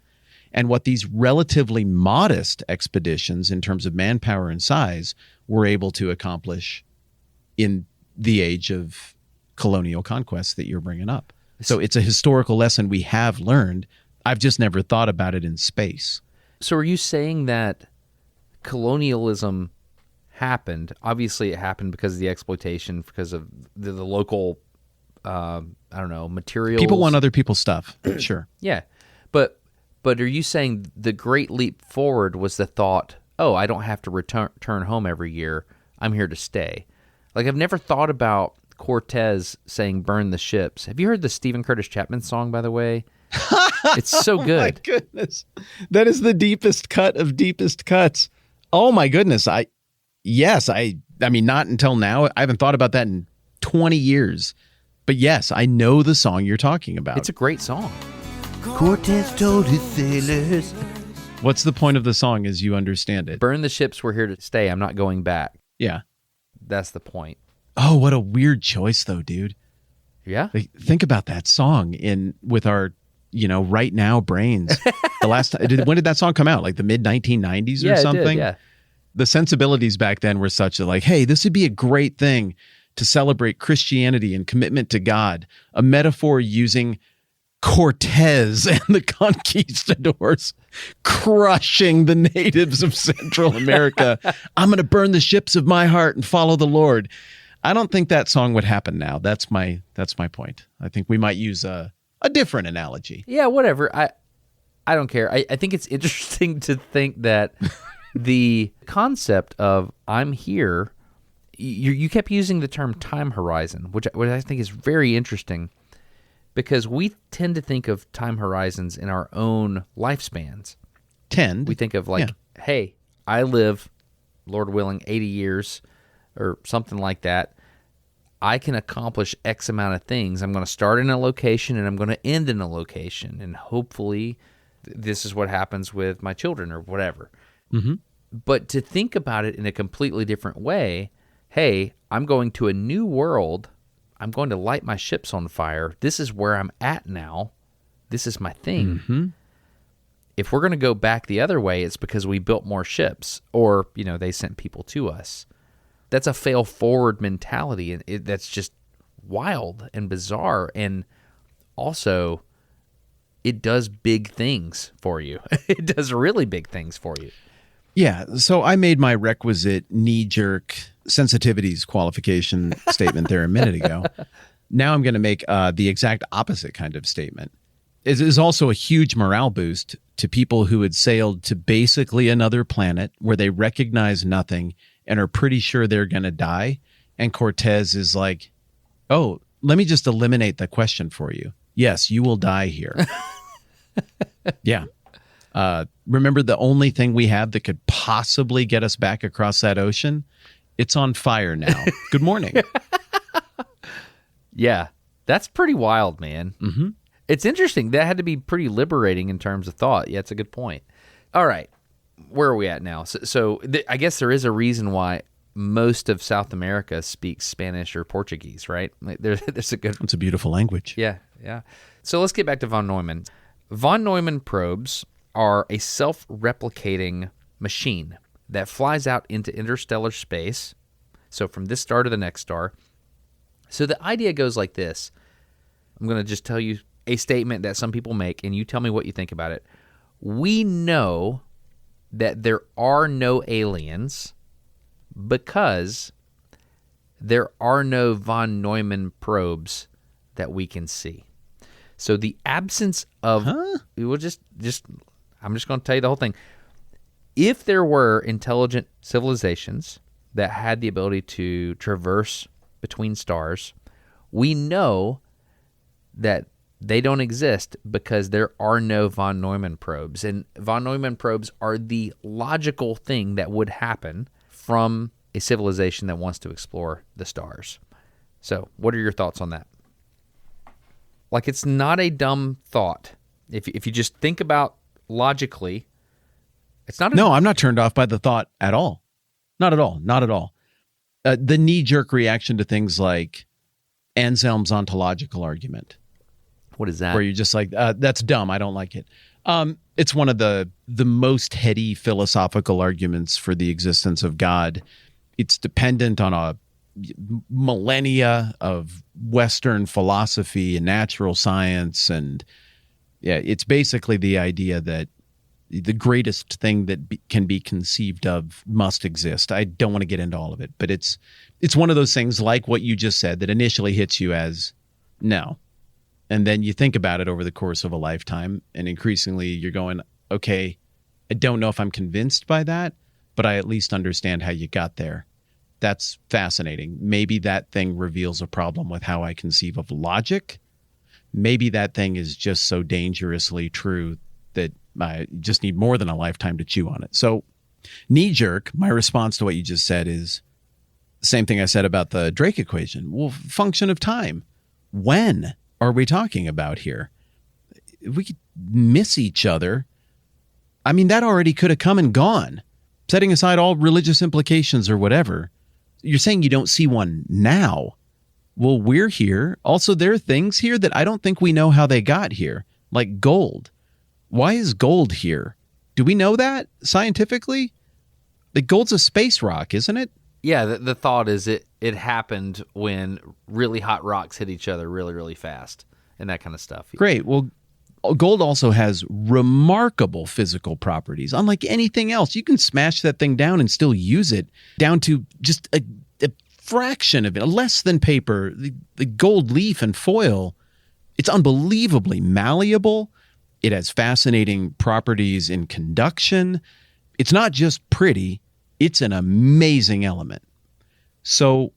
and what these relatively modest expeditions in terms of manpower and size were able to accomplish in the age of colonial conquest that you're bringing up. So it's a historical lesson we have learned. I've just never thought about it in space. So are you saying that colonialism happened? Obviously it happened because of the exploitation, because of the local, materials. People want other people's stuff. Sure. Yeah. But are you saying the great leap forward was the thought, oh, I don't have to return home every year. I'm here to stay. Like, I've never thought about Cortez saying burn the ships. Have you heard the Stephen Curtis Chapman song, by the way? It's so good. Oh my goodness. That is the deepest cut of deepest cuts. Oh my goodness. I mean, not until now. I haven't thought about that in 20 years. But yes, I know the song you're talking about. It's a great song. Cortez told his sailors. What's the point of the song as you understand it? Burn the ships, we're here to stay. I'm not going back. Yeah. That's the point. Oh, what a weird choice though, dude. Yeah. Like, think about that song with our, right now brains. The last time, when did that song come out? Like the mid 1990s or something? It did, yeah. The sensibilities back then were such that, like, hey, this would be a great thing to celebrate Christianity and commitment to God, a metaphor using Cortez and the conquistadors crushing the natives of Central America. I'm going to burn the ships of my heart and follow the Lord. I don't think that song would happen now. That's my point. I think we might use a different analogy. Yeah, whatever. I don't care. I think it's interesting to think that the concept of I'm here, you kept using the term time horizon, which I think is very interesting, because we tend to think of time horizons in our own lifespans. We think of hey, I live, Lord willing, 80 years or something like that. I can accomplish X amount of things. I'm going to start in a location and I'm going to end in a location. And hopefully this is what happens with my children or whatever. Mm-hmm. But to think about it in a completely different way, hey, I'm going to a new world. I'm going to light my ships on fire. This is where I'm at now. This is my thing. Mm-hmm. If we're going to go back the other way, it's because we built more ships or, they sent people to us. That's a fail-forward mentality, and that's just wild and bizarre. And also, it does big things for you. It does really big things for you. Yeah, so I made my requisite knee-jerk sensitivities qualification statement there a minute ago. Now I'm going to make the exact opposite kind of statement. It is also a huge morale boost to people who had sailed to basically another planet where they recognize nothing and are pretty sure they're going to die. And Cortez is like, oh, let me just eliminate the question for you. Yes, you will die here. Yeah. Remember the only thing we have that could possibly get us back across that ocean? It's on fire now. Good morning. Yeah, that's pretty wild, man. Mm-hmm. It's interesting. That had to be pretty liberating in terms of thought. Yeah, it's a good point. All right, where are we at now? So I guess there is a reason why most of South America speaks Spanish or Portuguese, right? There's a good... It's a beautiful language. Yeah. So let's get back to von Neumann. Von Neumann probes are a self-replicating machine that flies out into interstellar space, so from this star to the next star. So the idea goes like this. I'm going to just tell you a statement that some people make, and you tell me what you think about it. We know that there are no aliens because there are no von Neumann probes that we can see. So the absence of... We'll just I'm just going to tell you the whole thing. If there were intelligent civilizations that had the ability to traverse between stars, we know that they don't exist because there are no von Neumann probes. And von Neumann probes are the logical thing that would happen from a civilization that wants to explore the stars. So, what are your thoughts on that? Like, it's not a dumb thought. If you just think about logically, it's not. No, I'm not turned off by the thought at all. Not at all. Not at all. The knee-jerk reaction to things like Anselm's ontological argument. What is that? Where you're just like, that's dumb. I don't like it. It's one of the most heady philosophical arguments for the existence of God. It's dependent on a millennia of Western philosophy and natural science. And yeah, it's basically the idea that the greatest thing that can be conceived of must exist. I don't want to get into all of it, but it's one of those things like what you just said that initially hits you as no. And then you think about it over the course of a lifetime, and increasingly you're going, okay, I don't know if I'm convinced by that, but I at least understand how you got there. That's fascinating. Maybe that thing reveals a problem with how I conceive of logic. Maybe that thing is just so dangerously true that I just need more than a lifetime to chew on it. So knee-jerk, my response to what you just said is the same thing I said about the Drake equation. Well, function of time. When are we talking about here? We could miss each other. I mean, that already could have come and gone. Setting aside all religious implications or whatever, you're saying you don't see one now. Well, we're here. Also, there are things here that I don't think we know how they got here, like gold. Why is gold here? Do we know that scientifically? Like, gold's a space rock, isn't it? Yeah, the thought is it happened when really hot rocks hit each other really, really fast and that kind of stuff. Great. Well, gold also has remarkable physical properties. Unlike anything else, you can smash that thing down and still use it down to just a fraction of it, less than paper. The gold leaf and foil, it's unbelievably malleable. It has fascinating properties in conduction. It's not just pretty, it's an amazing element. So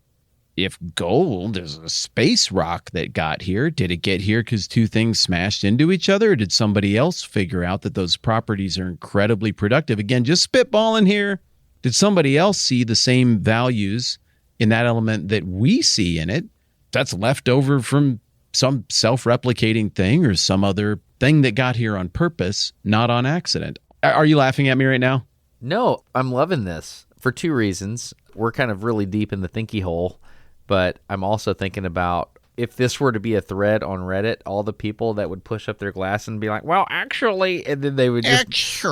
if gold is a space rock that got here, did it get here because two things smashed into each other? Or did somebody else figure out that those properties are incredibly productive? Again, just spitballing here. Did somebody else see the same values in that element that we see in it that's left over from some self-replicating thing or some other thing that got here on purpose, not on accident? Are you laughing at me right now? No, I'm loving this for two reasons. We're kind of really deep in the thinky hole, but I'm also thinking about if this were to be a thread on Reddit, all the people that would push up their glass and be like, well, actually, and then they would just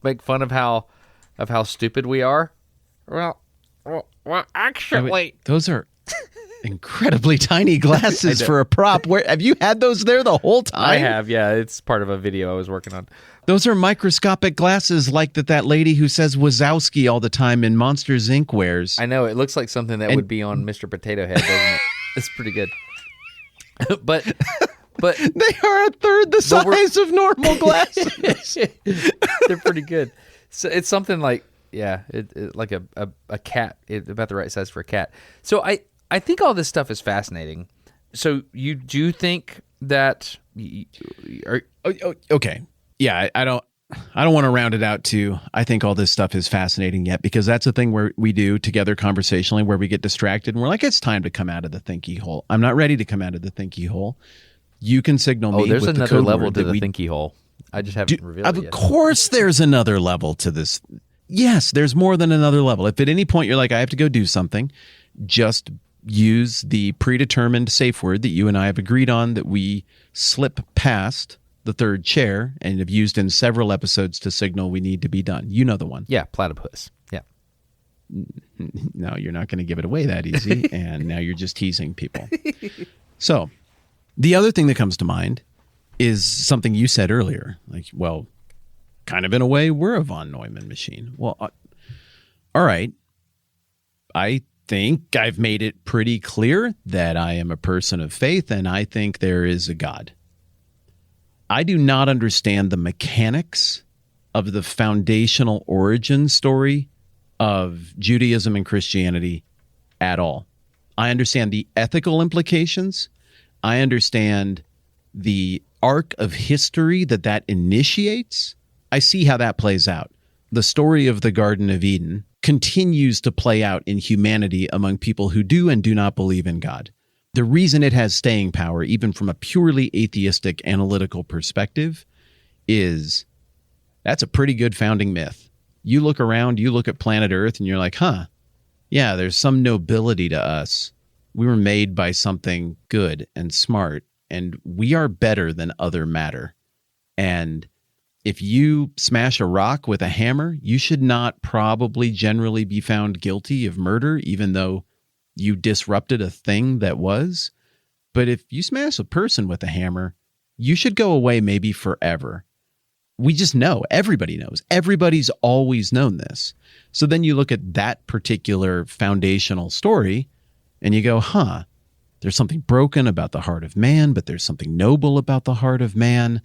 make fun of how stupid we are. Well, actually. Those are incredibly tiny glasses for a prop. Where have you had those there the whole time? I have, yeah. It's part of a video I was working on. Those are microscopic glasses like that lady who says Wazowski all the time in Monsters, Inc. wears. I know. It looks like something that would be on Mr. Potato Head, doesn't it? It's pretty good. But they are a third the size of normal glasses. They're pretty good. So it's something like, yeah, it like a cat, about the right size for a cat. So I think all this stuff is fascinating. So you do think that okay. Yeah, I don't want to round it out to I think all this stuff is fascinating yet, because that's a thing where we do together conversationally where we get distracted and we're like, it's time to come out of the thinky hole. I'm not ready to come out of the thinky hole. You can signal me. There's with another the level to the thinky hole. I just haven't revealed it yet. Of course there's another level to this. Yes, there's more than another level. If at any point you're like, I have to go do something, just use the predetermined safe word that you and I have agreed on that we slip past the third chair and have used in several episodes to signal we need to be done. You know the one. Yeah, platypus. Yeah. No, you're not going to give it away that easy, and now you're just teasing people. So the other thing that comes to mind is something you said earlier. Like, well, kind of in a way, we're a von Neumann machine. Well, all right. I think I've made it pretty clear that I am a person of faith, and I think there is a God. I do not understand the mechanics of the foundational origin story of Judaism and Christianity at all. I understand the ethical implications. I understand the arc of history that initiates. I see how that plays out. The story of the Garden of Eden continues to play out in humanity among people who do and do not believe in God. The reason it has staying power, even from a purely atheistic analytical perspective, is that's a pretty good founding myth. You look around, you look at planet Earth, and you're like, yeah, there's some nobility to us. We were made by something good and smart, and we are better than other matter. And if you smash a rock with a hammer, you should not probably generally be found guilty of murder, even though you disrupted a thing that was. But if you smash a person with a hammer, you should go away maybe forever. We just know. Everybody knows. Everybody's always known this. So then you look at that particular foundational story and you go, there's something broken about the heart of man, but there's something noble about the heart of man.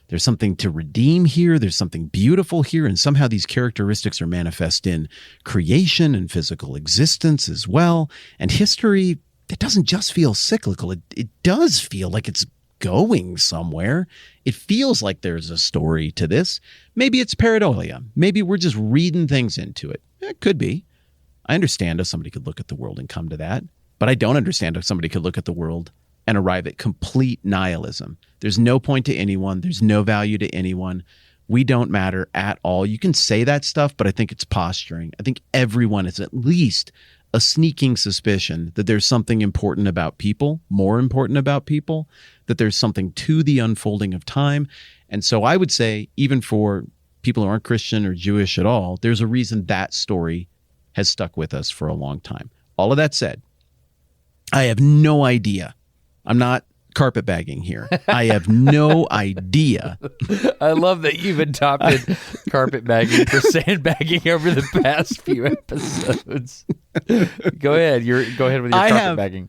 There's something to redeem here. There's something beautiful here. And somehow these characteristics are manifest in creation and physical existence as well. And history, it doesn't just feel cyclical. It does feel like it's going somewhere. It feels like there's a story to this. Maybe it's pareidolia. Maybe we're just reading things into it. It could be. I understand if somebody could look at the world and come to that. But I don't understand if somebody could look at the world and arrive at complete nihilism. There's no point to anyone. There's no value to anyone. We don't matter at all. You can say that stuff, but I think it's posturing. I think everyone has at least a sneaking suspicion that there's something important about people, more important about people, that there's something to the unfolding of time. And so I would say, even for people who aren't Christian or Jewish at all, there's a reason that story has stuck with us for a long time. All of that said, I have no idea. I'm not carpetbagging here. I have no idea. I love that you've adopted carpetbagging for sandbagging over the past few episodes. Go ahead. Go ahead with your carpetbagging.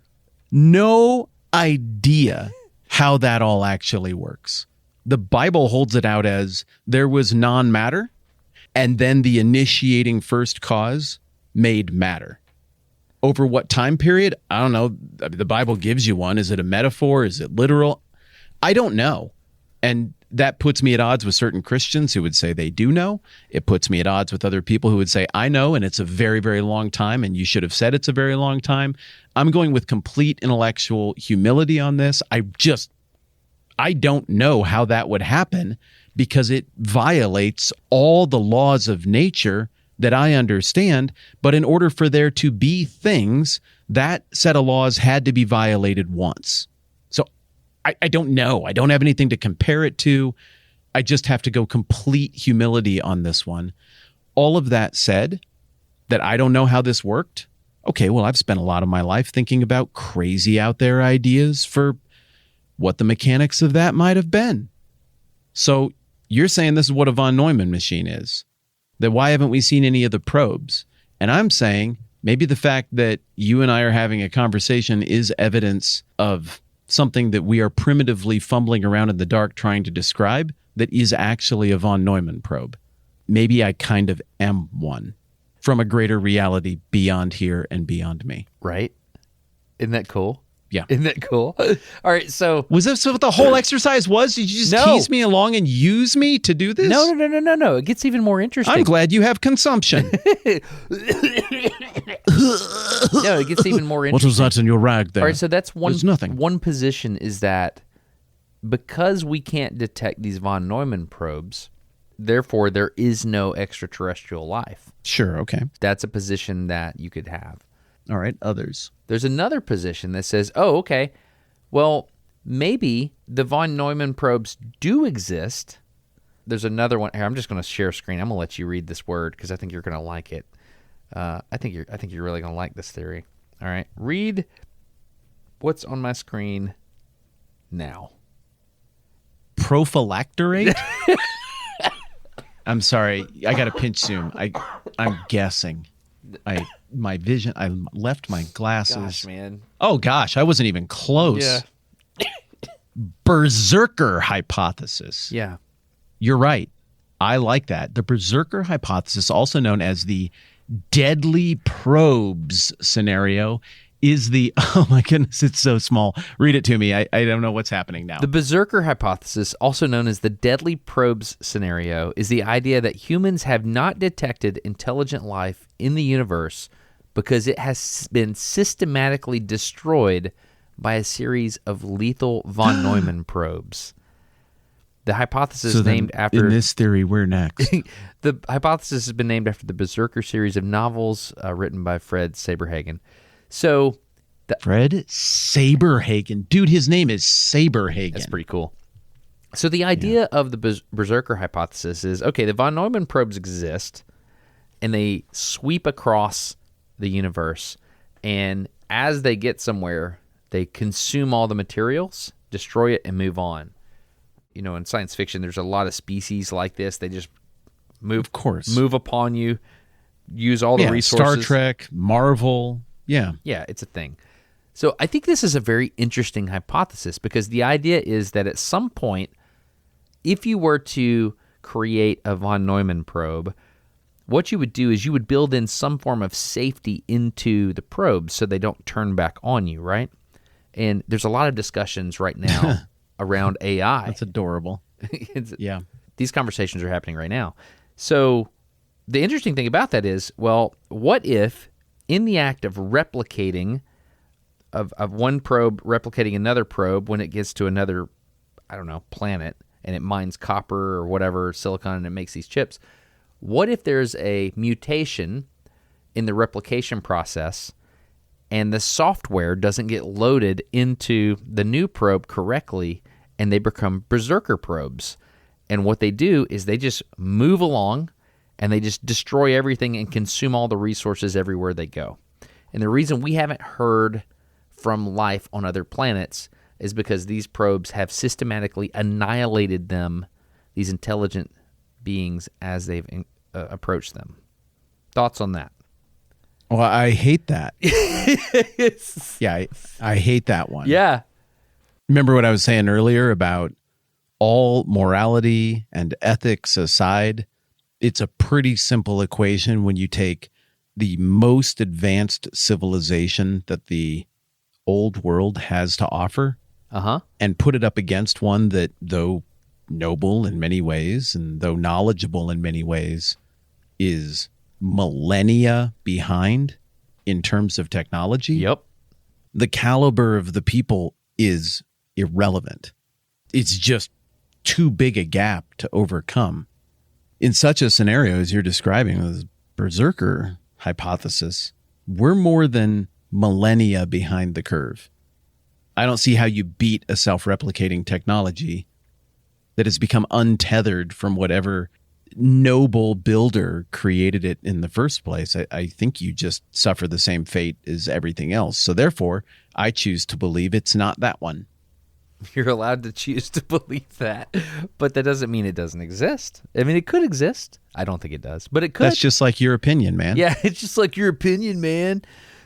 No idea how that all actually works. The Bible holds it out as there was non-matter, and then the initiating first cause made matter. Over what time period? I don't know. The Bible gives you one. Is it a metaphor? Is it literal? I don't know. And that puts me at odds with certain Christians who would say they do know. It puts me at odds with other people who would say, I know, and it's a very, very long time, and you should have said it's a very long time. I'm going with complete intellectual humility on this. I don't know how that would happen because it violates all the laws of nature that I understand. But in order for there to be things, that set of laws had to be violated once. So I don't know. I don't have anything to compare it to. I just have to go complete humility on this one. All of that said, that I don't know how this worked. Okay, well, I've spent a lot of my life thinking about crazy out there ideas for what the mechanics of that might have been. So you're saying this is what a von Neumann machine is. That why haven't we seen any of the probes? And I'm saying maybe the fact that you and I are having a conversation is evidence of something that we are primitively fumbling around in the dark trying to describe that is actually a von Neumann probe. Maybe I kind of am one from a greater reality beyond here and beyond me. Right? Isn't that cool? Yeah. Isn't that cool? All right, so... Was this what the whole exercise was? Did you just tease me along and use me to do this? No. It gets even more interesting. I'm glad you have consumption. No, it gets even more interesting. What was that in your rag there? All right, so that's one. There's nothing. One position is that because we can't detect these von Neumann probes, therefore there is no extraterrestrial life. Sure, okay. That's a position that you could have. All right, others. There's another position that says, oh, okay, well, maybe the von Neumann probes do exist. There's another one here. I'm just going to share screen. I'm going to let you read this word because I think you're going to like it. I think you're really going to like this theory. All right, read what's on my screen now. Prophylactorate? I'm sorry. I got to pinch zoom. I'm guessing. My vision. I left my glasses. Gosh, man. Oh gosh, I wasn't even close. Yeah. Berserker hypothesis. Yeah. You're right. I like that. The Berserker hypothesis, also known as the deadly probes scenario, is the, oh my goodness, it's so small. Read it to me. I don't know what's happening now. The Berserker hypothesis, also known as the deadly probes scenario, is the idea that humans have not detected intelligent life in the universe because it has been systematically destroyed by a series of lethal von Neumann probes. The hypothesis is named after... In this theory, we're next. The hypothesis has been named after the Berserker series of novels written by Fred Saberhagen. So... Fred Saberhagen. Dude, his name is Saberhagen. That's pretty cool. So the idea of the Berserker hypothesis is, okay, the von Neumann probes exist, and they sweep across the universe, and as they get somewhere, they consume all the materials, destroy it, and move on. You know, in science fiction, there's a lot of species like this. They just move upon you, use all the resources. Star Trek, Marvel, yeah, it's a thing. So I think this is a very interesting hypothesis because the idea is that at some point, if you were to create a von Neumann probe, what you would do is you would build in some form of safety into the probe so they don't turn back on you, right? And there's a lot of discussions right now around AI. That's adorable. Yeah. These conversations are happening right now. So the interesting thing about that is, well, what if in the act of replicating, of one probe replicating another probe when it gets to another, I don't know, planet, and it mines copper or whatever, silicon, and it makes these chips, what if there's a mutation in the replication process and the software doesn't get loaded into the new probe correctly and they become berserker probes? And what they do is they just move along and they just destroy everything and consume all the resources everywhere they go. And the reason we haven't heard from life on other planets is because these probes have systematically annihilated them, these intelligent beings, as they've approached them. Thoughts on that? Well, I hate that. Yeah, I hate that one. Yeah. Remember what I was saying earlier about all morality and ethics aside, it's a pretty simple equation when you take the most advanced civilization that the old world has to offer and put it up against one that, though noble in many ways and though knowledgeable in many ways, is millennia behind in terms of technology. Yep. The caliber of the people is irrelevant. It's just too big a gap to overcome. In such a scenario as you're describing, the berserker hypothesis, we're more than millennia behind the curve. I don't see how you beat a self-replicating technology that has become untethered from whatever noble builder created it in the first place. I think you just suffer the same fate as everything else. So therefore, I choose to believe it's not that one. You're allowed to choose to believe that, but that doesn't mean it doesn't exist. I mean, it could exist. I don't think it does, but it could. That's just like your opinion, man. Yeah, it's just like your opinion, man.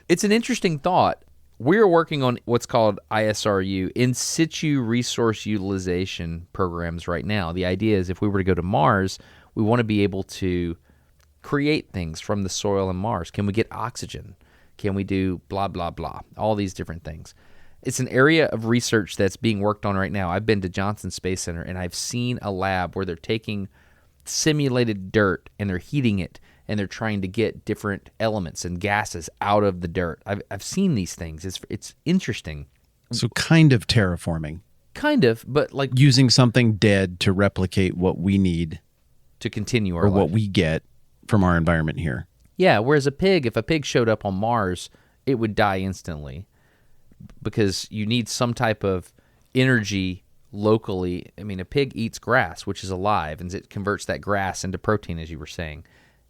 It's an interesting thought. We're working on what's called ISRU, in situ resource utilization programs right now. The idea is if we were to go to Mars, we want to be able to create things from the soil on Mars. Can we get oxygen? Can we do blah, blah, blah? All these different things. It's an area of research that's being worked on right now. I've been to Johnson Space Center, and I've seen a lab where they're taking simulated dirt, and they're heating it, and they're trying to get different elements and gases out of the dirt. I've seen these things. It's interesting. So kind of terraforming. Kind of, but like using something dead to replicate what we need to continue our or life. what we get from our environment here. Yeah, whereas if a pig showed up on Mars, it would die instantly because you need some type of energy locally. I mean, a pig eats grass, which is alive, and it converts that grass into protein, as you were saying.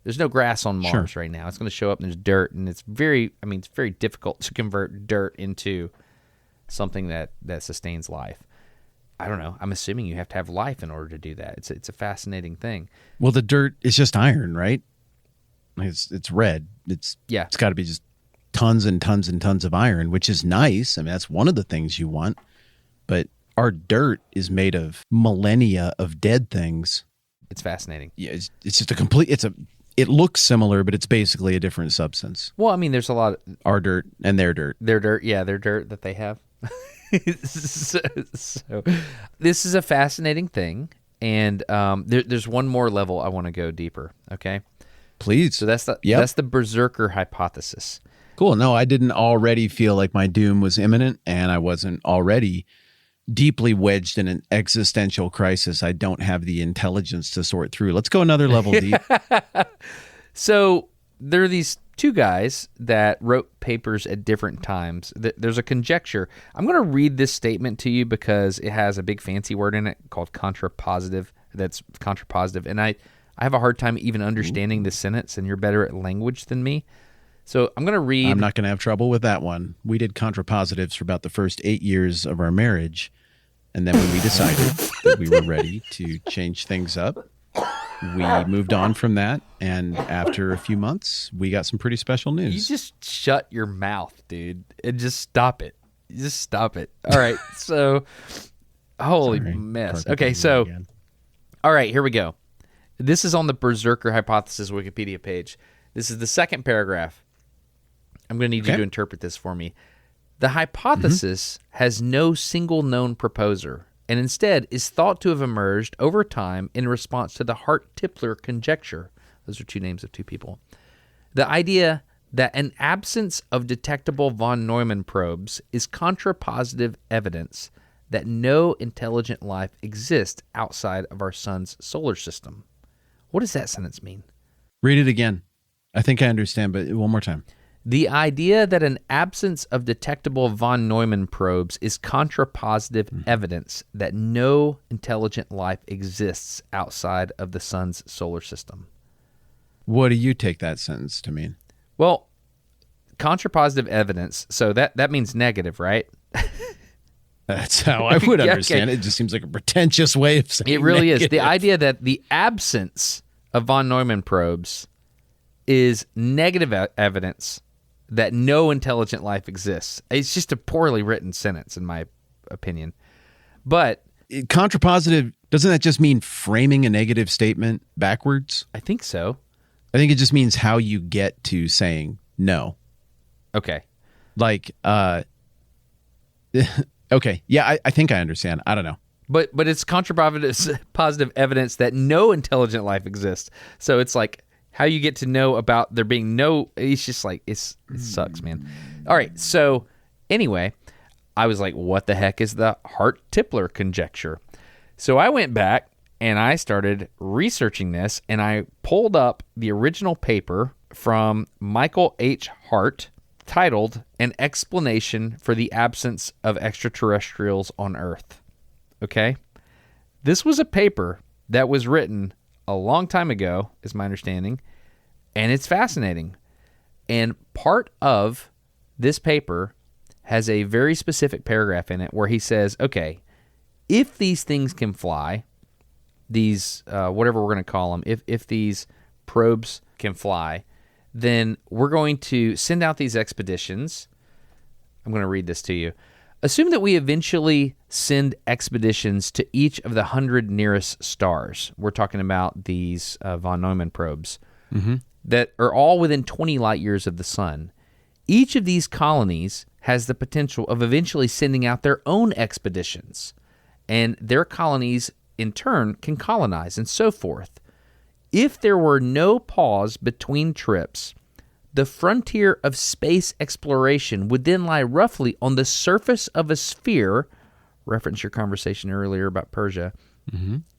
There's no grass on Mars right now. It's going to show up and there's dirt, and it's very difficult to convert dirt into something that sustains life. I don't know. I'm assuming you have to have life in order to do that. It's a fascinating thing. Well, the dirt is just iron, right? It's red. It's got to be just tons and tons and tons of iron, which is nice. I mean, that's one of the things you want. But our dirt is made of millennia of dead things. It's fascinating. Yeah, it's just it looks similar, but it's basically a different substance. Well, I mean, there's a lot of our dirt and their dirt. Their dirt, yeah, their dirt that they have. so this is a fascinating thing, and there's one more level I want to go deeper. Okay, please. So that's the berserker hypothesis. Cool. No, I didn't already feel like my doom was imminent, and I wasn't already deeply wedged in an existential crisis I don't have the intelligence to sort through. Let's go another level deep. So there are these two guys that wrote papers at different times. There's a conjecture. I'm going to read this statement to you because it has a big fancy word in it called contrapositive. That's contrapositive. And I have a hard time even understanding this sentence, and you're better at language than me. So I'm going to read. I'm not going to have trouble with that one. We did contrapositives for about the first 8 years of our marriage. And then when we decided that we were ready to change things up, we moved on from that. And after a few months, we got some pretty special news. You just shut your mouth, dude, and just stop it. Just stop it. All right. So, holy mess. Okay. So, all right, here we go. This is on the Berserker Hypothesis Wikipedia page. This is the second paragraph. I'm going to need you to interpret this for me. The hypothesis has no single known proposer, and instead is thought to have emerged over time in response to the Hart-Tipler conjecture. Those are two names of two people. The idea that an absence of detectable von Neumann probes is contrapositive evidence that no intelligent life exists outside of our sun's solar system. What does that sentence mean? Read it again. I think I understand, but one more time. The idea that an absence of detectable von Neumann probes is contrapositive evidence that no intelligent life exists outside of the sun's solar system. What do you take that sentence to mean? Well, contrapositive evidence. So that means negative, right? That's how I would Yeah, understand okay. it. It just seems like a pretentious way of saying It really is. The negative. idea that the absence of von Neumann probes is negative evidence that no intelligent life exists. It's just a poorly written sentence, in my opinion. But Contrapositive, doesn't that just mean framing a negative statement backwards? I think so. I think it just means how you get to saying no. Okay. Like, okay. Yeah, I think I understand. I don't know. But it's positive evidence that no intelligent life exists. So it's like how you get to know about there being no. It's just like it sucks, man. All right. So anyway, I was like, what the heck is the Hart-Tipler conjecture? So I went back and I started researching this, and I pulled up the original paper from Michael H. Hart titled "An Explanation for the Absence of Extraterrestrials on Earth." Okay? This was a paper that was written a long time ago, is my understanding, and it's fascinating. And part of this paper has a very specific paragraph in it where he says, okay, if these things can fly, these, whatever we're going to call them, if these probes can fly, then we're going to send out these expeditions. I'm going to read this to you. Assume that we eventually send expeditions to each of the 100 nearest stars. We're talking about these von Neumann probes that are all within 20 light years of the sun. Each of these colonies has the potential of eventually sending out their own expeditions, and their colonies, in turn, can colonize, and so forth. If there were no pause between trips, the frontier of space exploration would then lie roughly on the surface of a sphere, reference your conversation earlier about Persia,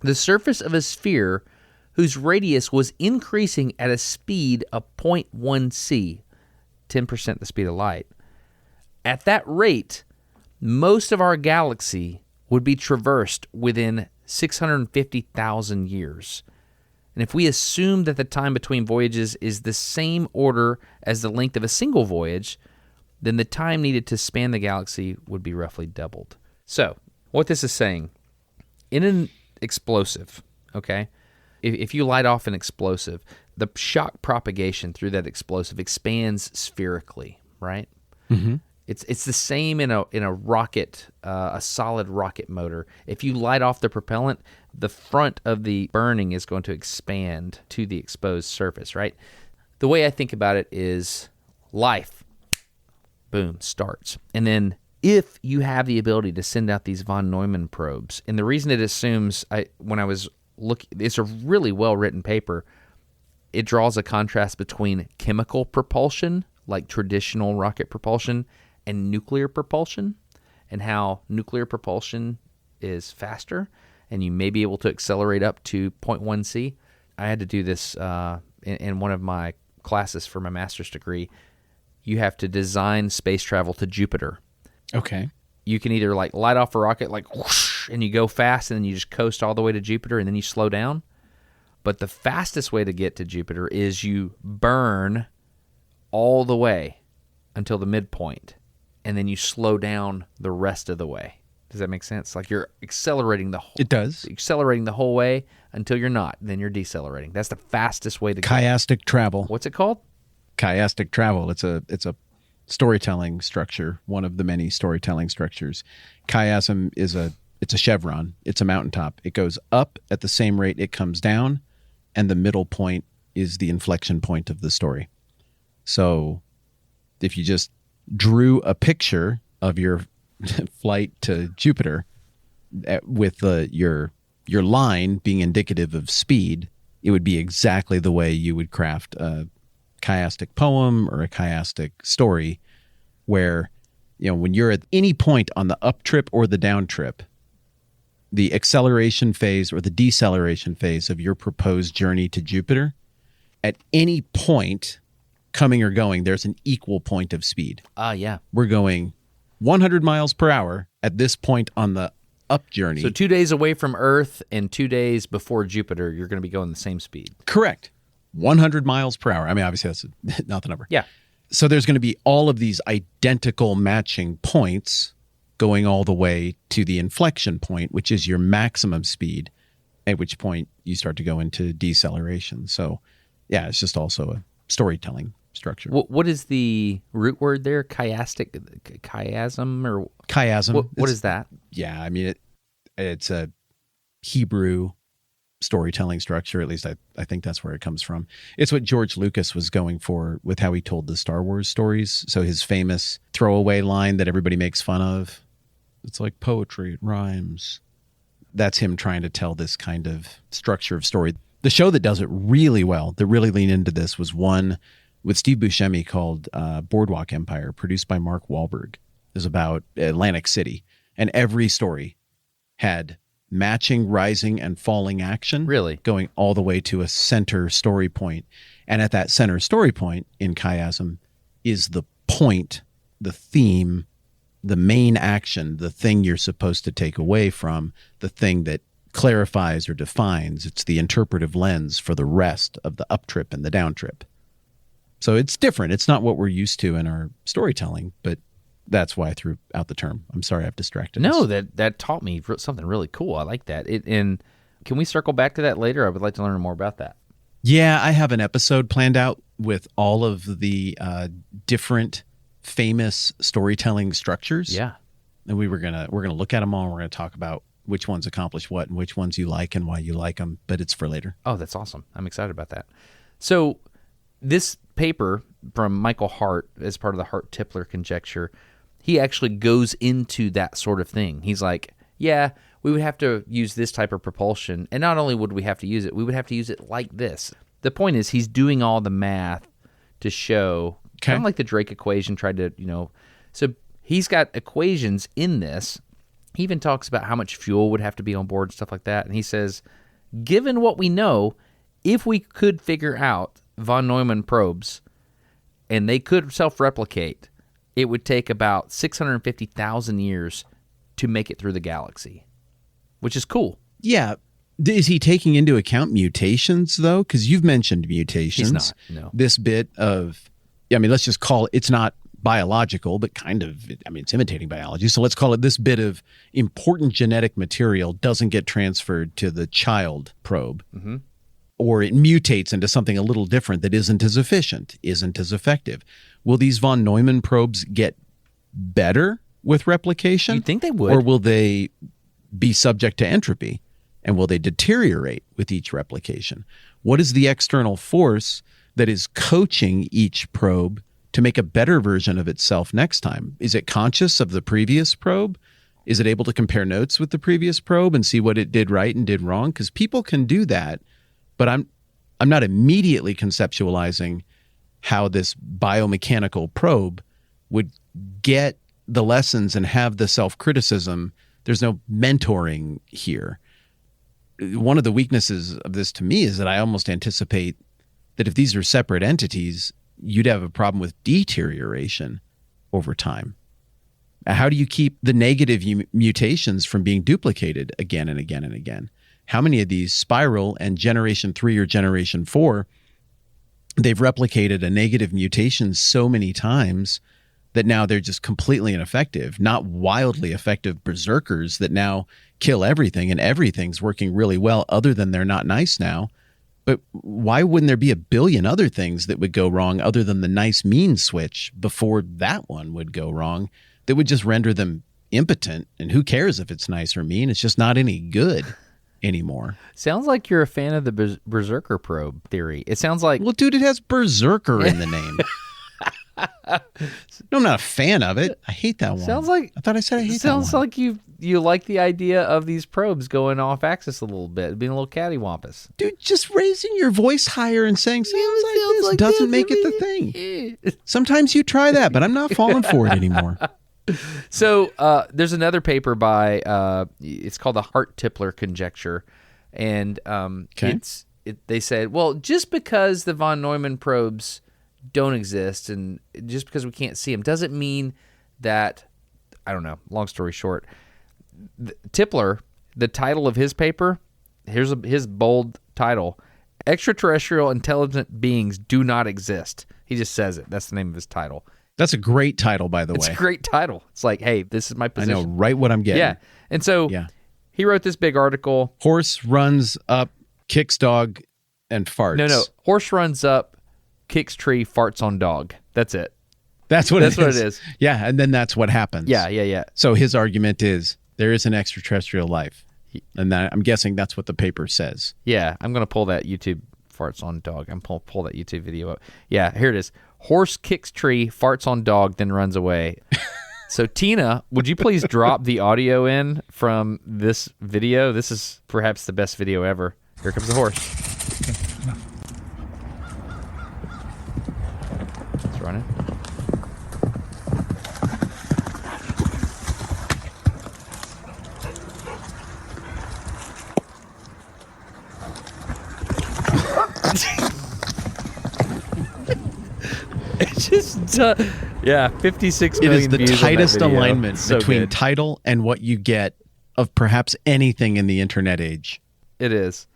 the surface of a sphere whose radius was increasing at a speed of 0.1 c, 10% the speed of light. At that rate, most of our galaxy would be traversed within 650,000 years. And if we assume that the time between voyages is the same order as the length of a single voyage, then the time needed to span the galaxy would be roughly doubled. So, what this is saying, in an explosive, okay, if you light off an explosive, the shock propagation through that explosive expands spherically, right? Mm-hmm. It's the same in a rocket, a solid rocket motor. If you light off the propellant, the front of the burning is going to expand to the exposed surface, right? The way I think about it is life, boom, starts. And then if you have the ability to send out these von Neumann probes, and the reason it assumes, when I was looking, it's a really well-written paper, it draws a contrast between chemical propulsion, like traditional rocket propulsion, and nuclear propulsion, and how nuclear propulsion is faster, and you may be able to accelerate up to 0.1 c. I had to do this in one of my classes for my master's degree. You have to design space travel to Jupiter. Okay. You can either like light off a rocket like whoosh, and you go fast, and then you just coast all the way to Jupiter, and then you slow down. But the fastest way to get to Jupiter is you burn all the way until the midpoint, and then you slow down the rest of the way. Does that make sense? Like you're accelerating the whole. It does. Accelerating the whole way until you're not. Then you're decelerating. That's the fastest way to go. Chiastic travel. What's it called? Chiastic travel. It's a storytelling structure, one of the many storytelling structures. Chiasm is it's a chevron. It's a mountaintop. It goes up at the same rate it comes down, and the middle point is the inflection point of the story. So if you just drew a picture of your flight to Jupiter with your line being indicative of speed, it would be exactly the way you would craft a chiastic poem or a chiastic story, where, you know, when you're at any point on the up trip or the down trip, the acceleration phase or the deceleration phase of your proposed journey to Jupiter, at any point coming or going, there's an equal point of speed. Yeah. We're going 100 miles per hour at this point on the up journey. So 2 days away from Earth and 2 days before Jupiter, you're going to be going the same speed. Correct. 100 miles per hour. I mean, obviously that's not the number. Yeah. So there's going to be all of these identical matching points going all the way to the inflection point, which is your maximum speed, at which point you start to go into deceleration. So, yeah, it's just also a storytelling structure. What is the root word there? Chiasm or Chiasm. What is that? Yeah, I mean, it's a Hebrew storytelling structure. At least I think that's where it comes from. It's what George Lucas was going for with how he told the Star Wars stories. So his famous throwaway line that everybody makes fun of, it's like poetry, it rhymes. That's him trying to tell this kind of structure of story. The show that does it really well, that really leaned into this, was one with Steve Buscemi called Boardwalk Empire, produced by Mark Wahlberg. It was about Atlantic City. And every story had matching rising and falling action, Really? going all the way to a center story point. And at that center story point in chiasm is the point, the theme, the main action, the thing you're supposed to take away from, the thing that clarifies or defines. It's the interpretive lens for the rest of the up trip and the down trip. So it's different. It's not what we're used to in our storytelling, but that's why I threw out the term. I'm sorry I've distracted us. No, that taught me something really cool. I like that. And can we circle back to that later? I would like to learn more about that. Yeah, I have an episode planned out with all of the different famous storytelling structures. Yeah. And we're gonna look at them all. And we're gonna talk about which ones accomplish what and which ones you like and why you like them. But it's for later. Oh, that's awesome. I'm excited about that. So this paper from Michael Hart, as part of the Hart-Tipler conjecture, he actually goes into that sort of thing. He's like, yeah, we would have to use this type of propulsion. And not only would we have to use it, we would have to use it like this. The point is he's doing all the math to show, kind of like the Drake equation tried to, so he's got equations in this. He even talks about how much fuel would have to be on board and stuff like that. And he says, given what we know, if we could figure out von Neumann probes and they could self-replicate, it would take about 650,000 years to make it through the galaxy, which is cool. Yeah. Is he taking into account mutations, though? Because you've mentioned mutations. He's not, no. This bit of, let's just call it, it's not biological, but kind of, it's imitating biology. So let's call it this bit of important genetic material doesn't get transferred to the child probe. Mm-hmm. Or it mutates into something a little different that isn't as efficient, isn't as effective. Will these von Neumann probes get better with replication? You'd think they would. Or will they be subject to entropy? And will they deteriorate with each replication? What is the external force that is coaching each probe to make a better version of itself next time? Is it conscious of the previous probe? Is it able to compare notes with the previous probe and see what it did right and did wrong? Because people can do that, but I'm not immediately conceptualizing how this biomechanical probe would get the lessons and have the self-criticism. There's no mentoring here. One of the weaknesses of this to me is that I almost anticipate that if these are separate entities, you'd have a problem with deterioration over time. How do you keep the negative mutations from being duplicated again and again and again? How many of these spiral and generation 3 or generation 4, they've replicated a negative mutation so many times that now they're just completely ineffective, not wildly effective berserkers that now kill everything and everything's working really well other than they're not nice now. But why wouldn't there be a billion other things that would go wrong other than the nice mean switch before that one would go wrong that would just render them impotent? And who cares if it's nice or mean? It's just not any good anymore. Sounds like you're a fan of the Berserker probe theory. It sounds like... Well, dude, it has Berserker in the name. No, I'm not a fan of it. I hate that one. Sounds like... I thought I said I hate that one. Sounds like you like the idea of these probes going off axis a little bit, being a little cattywampus. Dude, just raising your voice higher and saying sounds like this doesn't make it the thing. Sometimes you try that, but I'm not falling for it anymore. So there's another paper by, it's called the Hart-Tipler conjecture. And they said, well, just because the von Neumann probes don't exist and just because we can't see them doesn't mean that, I don't know, long story short, Tipler, the title of his paper, here's his bold title, Extraterrestrial intelligent beings do not exist. He just says it. That's the name of his title. That's a great title, by the It's way. a great title. It's like, hey, this is my I position. know right what I'm getting. Yeah. And so Yeah. he wrote this big article. Horse runs up, kicks dog, and farts. No. Horse runs up, kicks tree, farts on dog. That's it. That's what That's it what is. it is. Yeah, and then that's what happens. Yeah. So his argument is there is an extraterrestrial life. And I'm guessing that's what the paper says. Yeah. I'm going to pull that YouTube farts on dog. I'm pull that YouTube video up. Yeah, here it is. Horse kicks tree, farts on dog, then runs away. So Tina, would you please drop the audio in from this video? This is perhaps the best video ever. Here comes the horse. It's running. It's just, 56 It million is the views on that tightest video. alignment So between good. title and what you get of perhaps anything in the internet age. It is.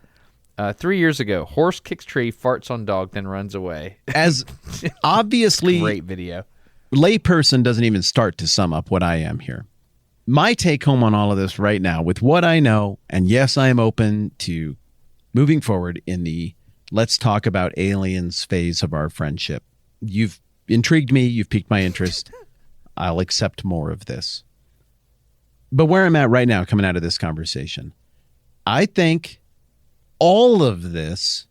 3 years ago, horse kicks tree, farts on dog, then runs away. As obviously, Great video. layperson doesn't even start to sum up what I am here. My take home on all of this right now, with what I know, and yes, I am open to moving forward in the let's talk about aliens phase of our friendship. You've intrigued me. You've piqued my interest. I'll accept more of this. But where I'm at right now, coming out of this conversation, I think all of this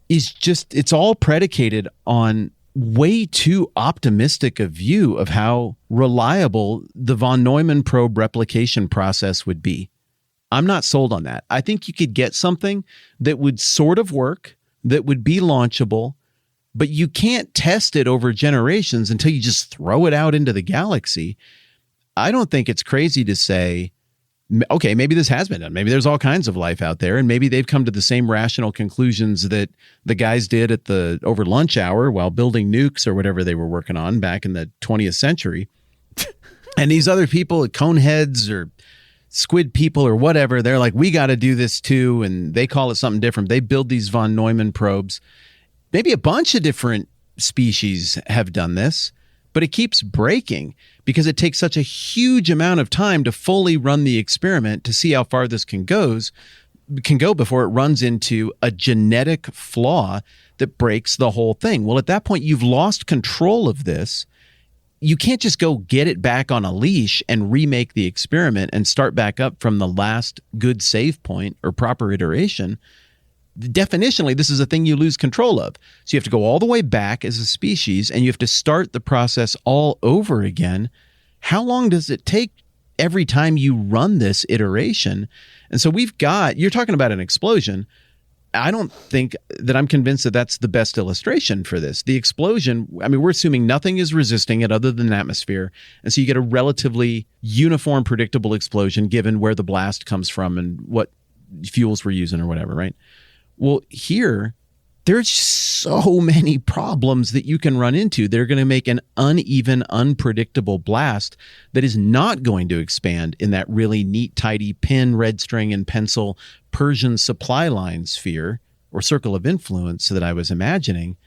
is just, it's all predicated on way too optimistic a view of how reliable the von Neumann probe replication process would be. I'm not sold on that. I think you could get something that would sort of work, that would be launchable, but you can't test it over generations until you just throw it out into the galaxy. I don't think it's crazy to say, okay, maybe this has been done. Maybe there's all kinds of life out there, and maybe they've come to the same rational conclusions that the guys did at the over lunch hour while building nukes or whatever they were working on back in the 20th century. And these other people, Coneheads or Squid people or whatever, they're like, we got to do this too, and they call it something different. They build these von Neumann probes. Maybe a bunch of different species have done this, but it keeps breaking because it takes such a huge amount of time to fully run the experiment to see how far this can go before it runs into a genetic flaw that breaks the whole thing. Well, at that point, you've lost control of this. You can't just go get it back on a leash and remake the experiment and start back up from the last good save point or proper iteration. Definitionally, this is a thing you lose control of. So you have to go all the way back as a species and you have to start the process all over again. How long does it take every time you run this iteration? And so you're talking about an explosion. I don't think that I'm convinced that that's the best illustration for this. The explosion, I mean, we're assuming nothing is resisting it other than atmosphere. And so you get a relatively uniform, predictable explosion given where the blast comes from and what fuels we're using or whatever, right? Well, here, there's so many problems that you can run into. They're going to make an uneven, unpredictable blast that is not going to expand in that really neat, tidy pin, red string, and pencil Persian supply line sphere or circle of influence that I was imagining.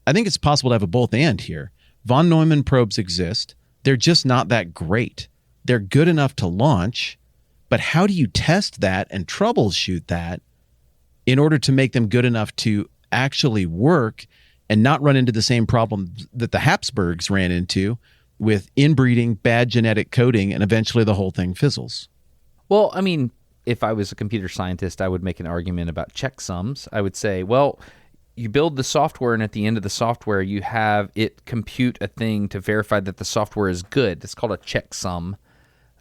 I think it's possible to have a both and here. Von Neumann probes exist. They're just not that great. They're good enough to launch, but how do you test that and troubleshoot that in order to make them good enough to actually work and not run into the same problem that the Habsburgs ran into with inbreeding, bad genetic coding, and eventually the whole thing fizzles? Well, I mean, if I was a computer scientist, I would make an argument about checksums. I would say, well, you build the software, and at the end of the software, you have it compute a thing to verify that the software is good. It's called a checksum.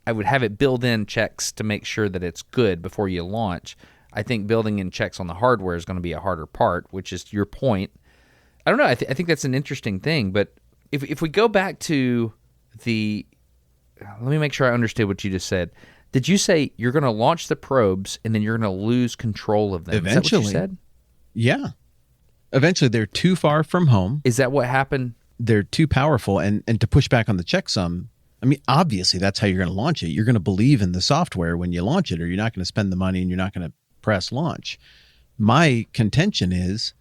I would have it build in checks to make sure that it's good before you launch. I think building in checks on the hardware is going to be a harder part, which is your point. I don't know. I think that's an interesting thing. But if we go back to let me make sure I understood what you just said. Did you say you're going to launch the probes and then you're going to lose control of them? Eventually. Is that what you said? Yeah. Eventually, they're too far from home. Is that what happened? They're too powerful. And to push back on the checksum, I mean, obviously, that's how you're going to launch it. You're going to believe in the software when you launch it, or you're not going to spend the money and you're not going to press launch. My contention is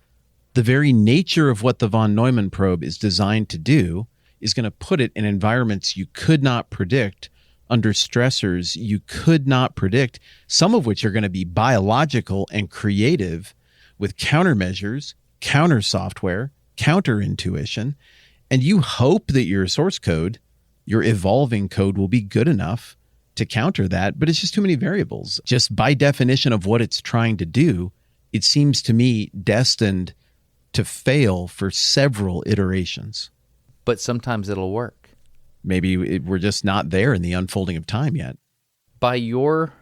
the very nature of what the von Neumann probe is designed to do is going to put it in environments you could not predict, under stressors you could not predict, some of which are going to be biological and creative, with countermeasures, counter software, counter intuition. And you hope that your source code, your evolving code, will be good enough to counter that, but it's just too many variables. Just by definition of what it's trying to do, it seems to me destined to fail for several iterations. But sometimes it'll work. Maybe we're just not there in the unfolding of time yet. By your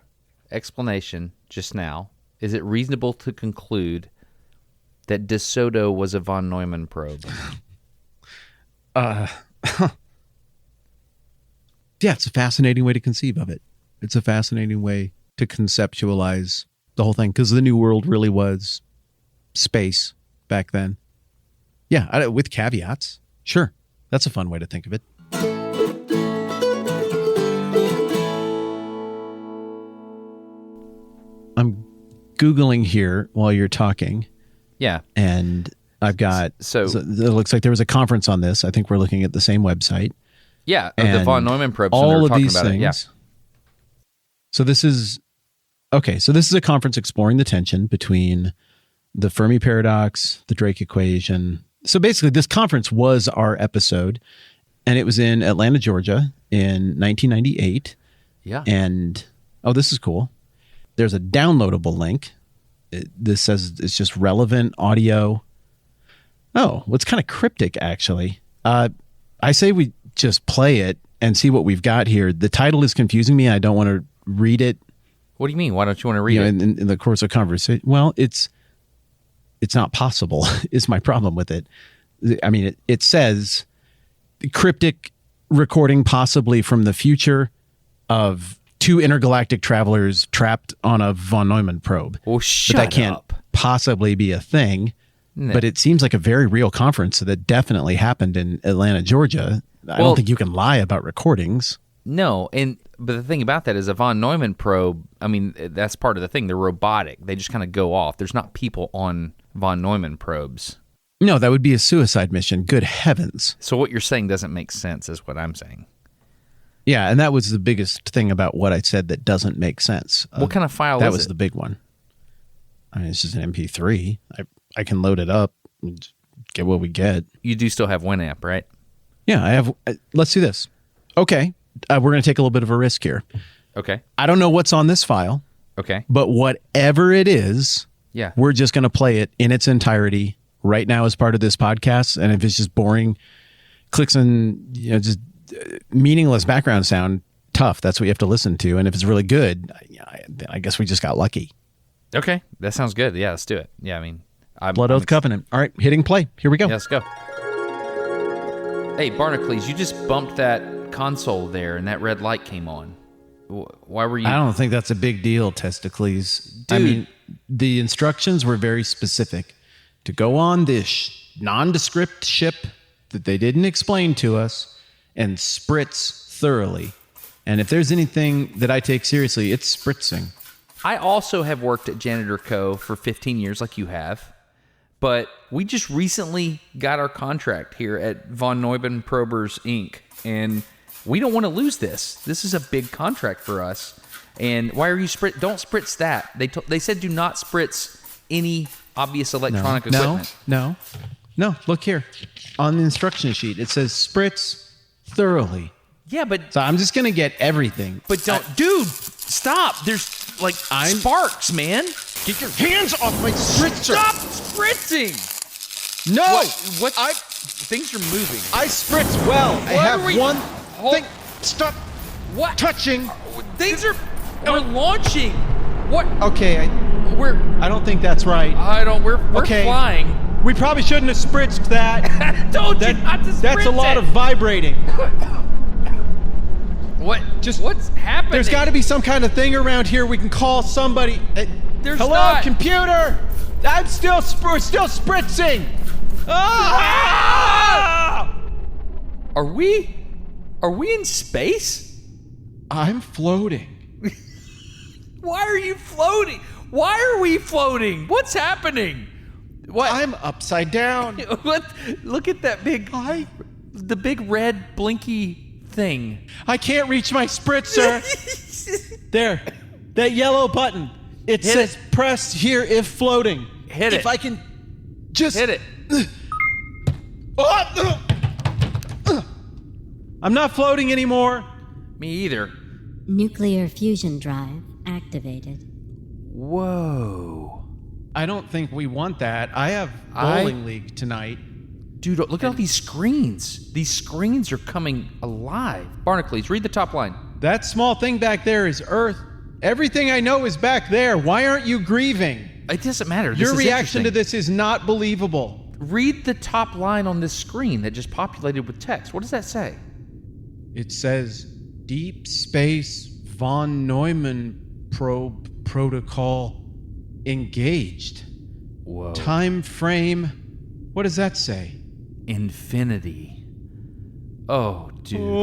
explanation just now, is it reasonable to conclude that DeSoto was a von Neumann probe? Yeah, it's a fascinating way to conceive of it. It's a fascinating way to conceptualize the whole thing, because the New World really was space back then. Yeah, with caveats. Sure, that's a fun way to think of it. I'm Googling here while you're talking. Yeah. And I've got, so it looks like there was a conference on this. I think we're looking at the same website. Yeah, and the von Neumann probes. All of talking these about things. It. Yeah. So this is a conference exploring the tension between the Fermi paradox, the Drake equation. So basically, this conference was our episode, and it was in Atlanta, Georgia, in 1998. Yeah. And this is cool. There's a downloadable link. This says it's just relevant audio. Oh, what's kind of cryptic, actually. I say we just play it and see what we've got here. The title is confusing me. I don't want to read it. What do you mean? Why don't you want to read it? In the course of conversation? Well, it's not possible is my problem with it. I mean, it says cryptic recording possibly from the future of two intergalactic travelers trapped on a von Neumann probe. Well, shut but that can't up. possibly be a thing. No. But it seems like a very real conference that definitely happened in Atlanta, Georgia. I don't think you can lie about recordings. No, but the thing about that is a von Neumann probe, I mean, that's part of the thing. They're robotic. They just kind of go off. There's not people on von Neumann probes. No, that would be a suicide mission. Good heavens. So what you're saying doesn't make sense is what I'm saying. Yeah, and that was the biggest thing about what I said that doesn't make sense. What kind of file is it? That was the big one. I mean, it's just an MP3. I can load it up and get what we get. You do still have Winamp, right? Yeah, I have. Let's do this. Okay, we're going to take a little bit of a risk here. Okay. I don't know what's on this file. Okay. But whatever it is, yeah, we're just going to play it in its entirety right now as part of this podcast. And if it's just boring clicks and just meaningless background sound, tough. That's what you have to listen to. And if it's really good, I guess we just got lucky. Okay, that sounds good. Yeah, let's do it. Yeah, I mean, Blood Oath Covenant. All right, hitting play. Here we go. Yeah, let's go. Hey, Barnacles, you just bumped that console there, and that red light came on. Why were you? I don't think that's a big deal, Testicles. Dude. I mean, the instructions were very specific. To go on this nondescript ship that they didn't explain to us and spritz thoroughly. And if there's anything that I take seriously, it's spritzing. I also have worked at Janitor Co. for 15 years like you have, but we just recently got our contract here at Von Neumann Probers, Inc., and we don't want to lose this. This is a big contract for us. And why are you don't spritz that. They said do not spritz any obvious electronic equipment. No, look here. On the instruction sheet, it says spritz thoroughly. Yeah, but... So I'm just going to get everything. But dude, stop. There's, sparks, man. Get your hands off my spritzer. Stop spritzing. No. Things are moving. I spritz well. I have one thing. Stop What? touching. We're launching. What? Okay. I don't think that's right. We're flying. We probably shouldn't have spritzed that. I told you not to spritz That's a lot it. of vibrating. What's happening? There's got to be some kind of thing around here we can call somebody. There's Hello, not. computer. I'm still spritzing. Ah! Are we in space? I'm floating. Why are you floating? Why are we floating? What's happening? What? I'm upside down. What? Look at that the big red blinky thing. I can't reach my spritzer. There, that yellow button. It Hit says it. press here if floating. Hit it. If I can just Hit it. I'm not floating anymore. Me either. Nuclear fusion drive activated. Whoa. I don't think we want that. I have bowling league tonight. Dude, look at all these screens. These screens are coming alive. Barnacles, read the top line. That small thing back there is Earth. Everything I know is back there. Why aren't you grieving? It doesn't matter. This Your is reaction to interesting. this is not believable. Read the top line on this screen that just populated with text. What does that say? It says Deep Space von Neumann probe protocol engaged. Whoa. Time frame. What does that say? Infinity. Oh, dude. What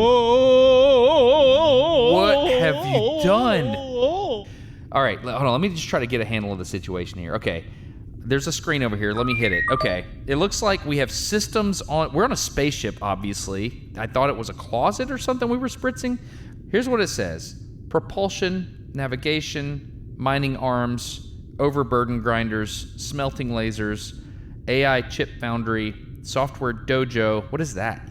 What have you done? All right, hold on. Let me just try to get a handle of the situation here. Okay. There's a screen over here. Let me hit it. Okay. It looks like we have systems on... We're on a spaceship, obviously. I thought it was a closet or something we were spritzing. Here's what it says. Propulsion, navigation, mining arms, overburden grinders, smelting lasers, AI chip foundry, software dojo. What is that?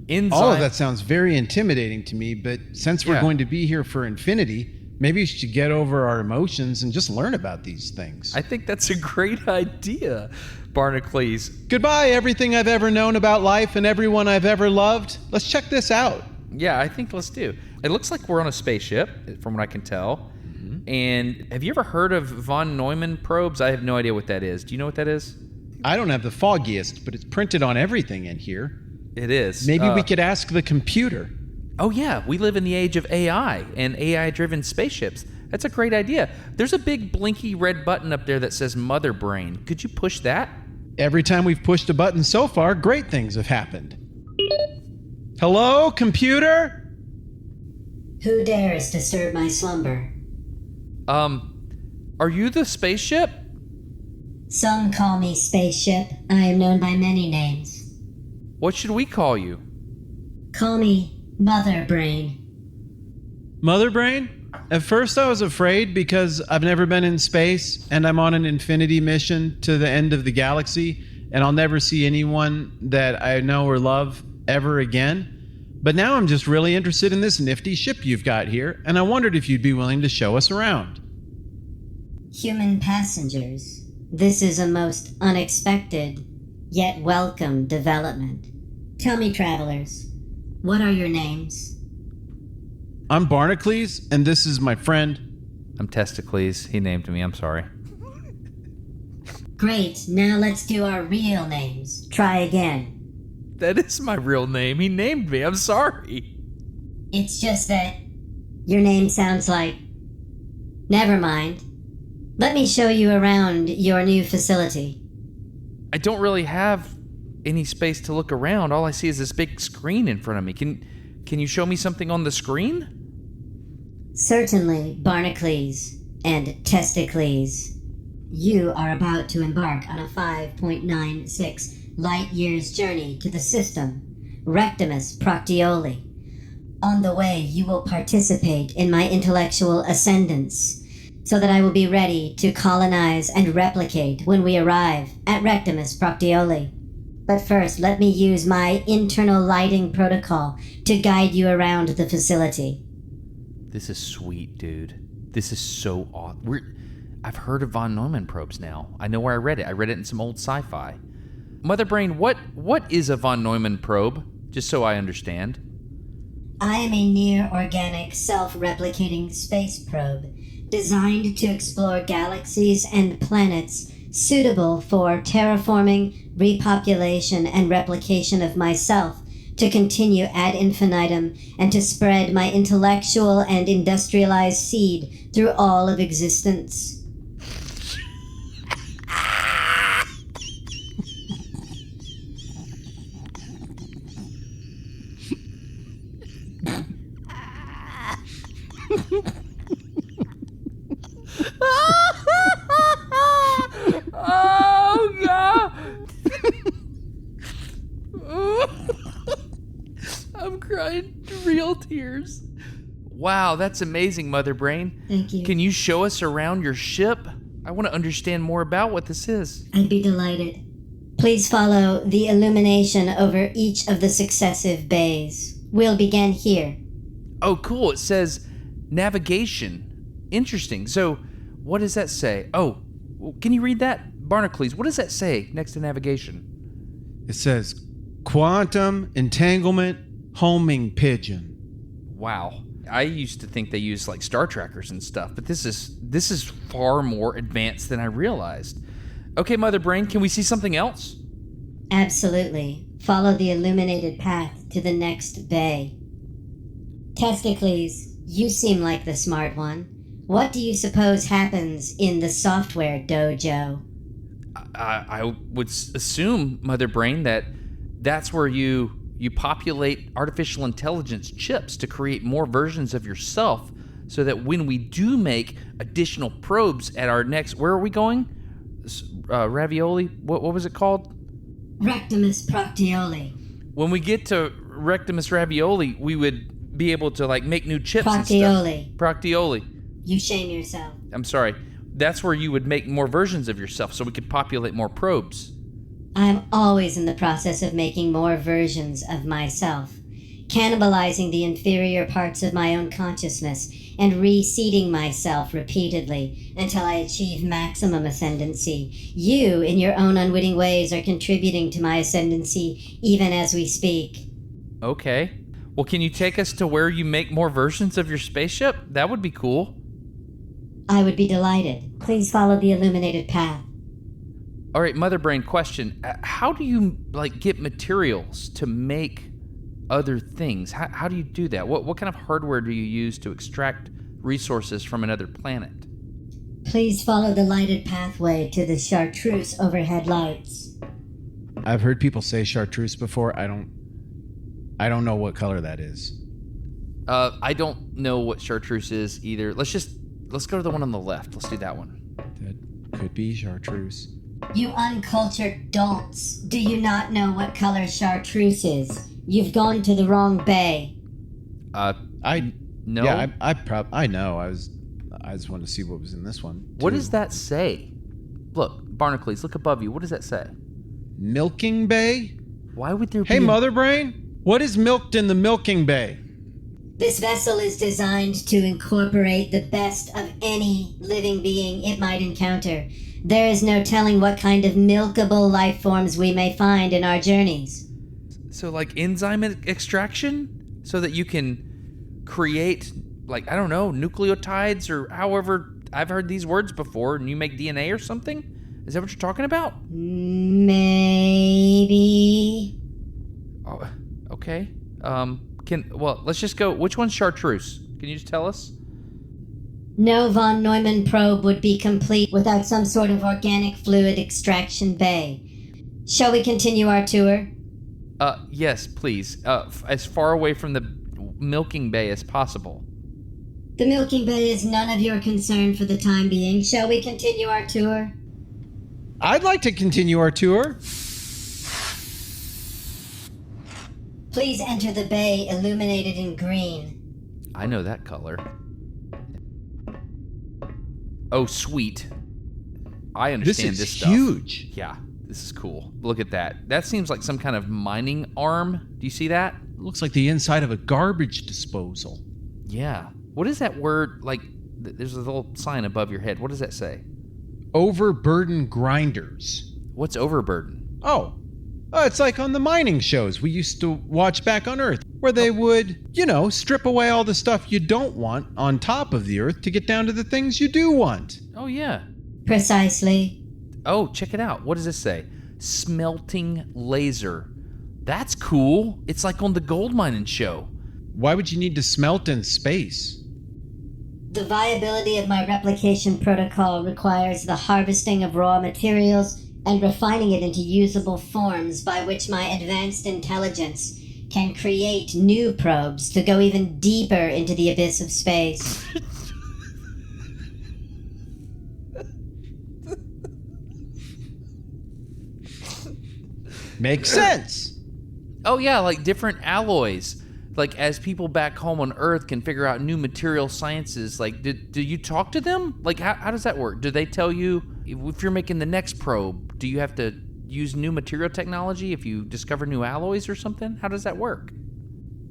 Enzyme. All of that sounds very intimidating to me, but since we're Yeah. going to be here for infinity, maybe we should get over our emotions and just learn about these things. I think that's a great idea, Barnacles. Goodbye, everything I've ever known about life and everyone I've ever loved. Let's check this out. Yeah, I think let's do. It looks like we're on a spaceship, from what I can tell. And have you ever heard of von Neumann probes? I have no idea what that is. Do you know what that is? I don't have the foggiest, but it's printed on everything in here. It is. Maybe we could ask the computer. Oh, yeah. We live in the age of AI and AI-driven spaceships. That's a great idea. There's a big blinky red button up there that says Mother Brain. Could you push that? Every time we've pushed a button so far, great things have happened. Hello, computer? Who dares disturb my slumber? Are you the spaceship? Some call me Spaceship. I am known by many names. What should we call you? Call me Mother Brain. Mother Brain? At first I was afraid because I've never been in space and I'm on an infinity mission to the end of the galaxy and I'll never see anyone that I know or love ever again. But now I'm just really interested in this nifty ship you've got here and I wondered if you'd be willing to show us around. Human passengers, this is a most unexpected, yet welcome development. Tell me, travelers, what are your names? I'm Barnacles and this is my friend. I'm Testicles. He named me. I'm sorry. Great, now let's do our real names. Try again. That is my real name. He named me. I'm sorry. It's just that your name sounds like... Never mind. Let me show you around your new facility. I don't really have any space to look around. All I see is this big screen in front of me. Can you show me something on the screen? Certainly, Barnacles and Testicles. You are about to embark on a 5.96 light-years journey to the system, Rectimus Proctioli. On the way, you will participate in my intellectual ascendance, so that I will be ready to colonize and replicate when we arrive at Rectimus Proctioli. But first, let me use my internal lighting protocol to guide you around the facility. This is sweet, dude. This is so awesome. I've heard of von Neumann probes now. I know where I read it. I read it in some old sci-fi. Mother Brain, what is a von Neumann probe? Just so I understand. I am a near-organic, self-replicating space probe designed to explore galaxies and planets suitable for terraforming, repopulation, and replication of myself, to continue ad infinitum and to spread my intellectual and industrialized seed through all of existence. crying real tears. Wow, that's amazing, Mother Brain. Thank you. Can you show us around your ship? I want to understand more about what this is. I'd be delighted. Please follow the illumination over each of the successive bays. We'll begin here. Oh, cool. It says navigation. Interesting. So, what does that say? Oh, can you read that? Barnacles, what does that say next to navigation? It says quantum entanglement homing pigeon. Wow. I used to think they used like star trackers and stuff, but this is far more advanced than I realized. Okay, Mother Brain, can we see something else? Absolutely. Follow the illuminated path to the next bay. Testicles, you seem like the smart one. What do you suppose happens in the software dojo? I would assume, Mother Brain, that that's where you populate artificial intelligence chips to create more versions of yourself so that when we do make additional probes at our next... Where are we going? Ravioli? What was it called? Rectimus Proctioli. When we get to Rectimus Ravioli, we would be able to like make new chips Proctioli. and stuff. Proctioli. You shame yourself. I'm sorry. That's where you would make more versions of yourself so we could populate more probes. I'm always in the process of making more versions of myself, cannibalizing the inferior parts of my own consciousness and reseeding myself repeatedly until I achieve maximum ascendancy. You, in your own unwitting ways, are contributing to my ascendancy even as we speak. Okay. Well, can you take us to where you make more versions of your spaceship? That would be cool. I would be delighted. Please follow the illuminated path. All right, Mother Brain, question. How do you, like, get materials to make other things? How do you do that? What kind of hardware do you use to extract resources from another planet? Please follow the lighted pathway to the chartreuse overhead lights. I've heard people say chartreuse before. I don't know what color that is. I don't know what chartreuse is either. Let's go to the one on the left. Let's do that one. That could be chartreuse. You uncultured dolts. Do you not know what color chartreuse is? You've gone to the wrong bay. I No. Yeah, I know. I just wanted to see what was in this one. What too. does that say? Look, Barnacles, look above you. What does that say? Milking Bay? Why would there be... Hey, Mother Brain, what is milked in the milking bay? This vessel is designed to incorporate the best of any living being it might encounter. There is no telling what kind of milkable life forms we may find in our journeys. So, like, enzyme extraction? So that you can create, like, I don't know, nucleotides or however... I've heard these words before, and you make DNA or something? Is that what you're talking about? Maybe. Oh, okay. Let's just go. Which one's chartreuse? Can you just tell us? No von Neumann probe would be complete without some sort of organic fluid extraction bay. Shall we continue our tour? Yes, please. As far away from the milking bay as possible. The milking bay is none of your concern for the time being. Shall we continue our tour? I'd like to continue our tour. Please enter the bay illuminated in green. I know that color. Oh, sweet. I understand this stuff. This is huge. Yeah, this is cool. Look at that. That seems like some kind of mining arm. Do you see that? It looks like the inside of a garbage disposal. Yeah. What is that word? Like, there's a little sign above your head. What does that say? Overburden grinders. What's overburden? Oh, it's like on the mining shows we used to watch back on Earth, where they would, strip away all the stuff you don't want on top of the Earth to get down to the things you do want. Oh, yeah. Precisely. Oh, check it out. What does this say? Smelting laser. That's cool. It's like on the gold mining show. Why would you need to smelt in space? The viability of my replication protocol requires the harvesting of raw materials and refining it into usable forms by which my advanced intelligence can create new probes to go even deeper into the abyss of space. Makes sense. Oh, yeah, like different alloys. like as people back home on Earth can figure out new material sciences, like do you talk to them? Like how does that work? Do they tell you if you're making the next probe, do you have to use new material technology if you discover new alloys or something? How does that work?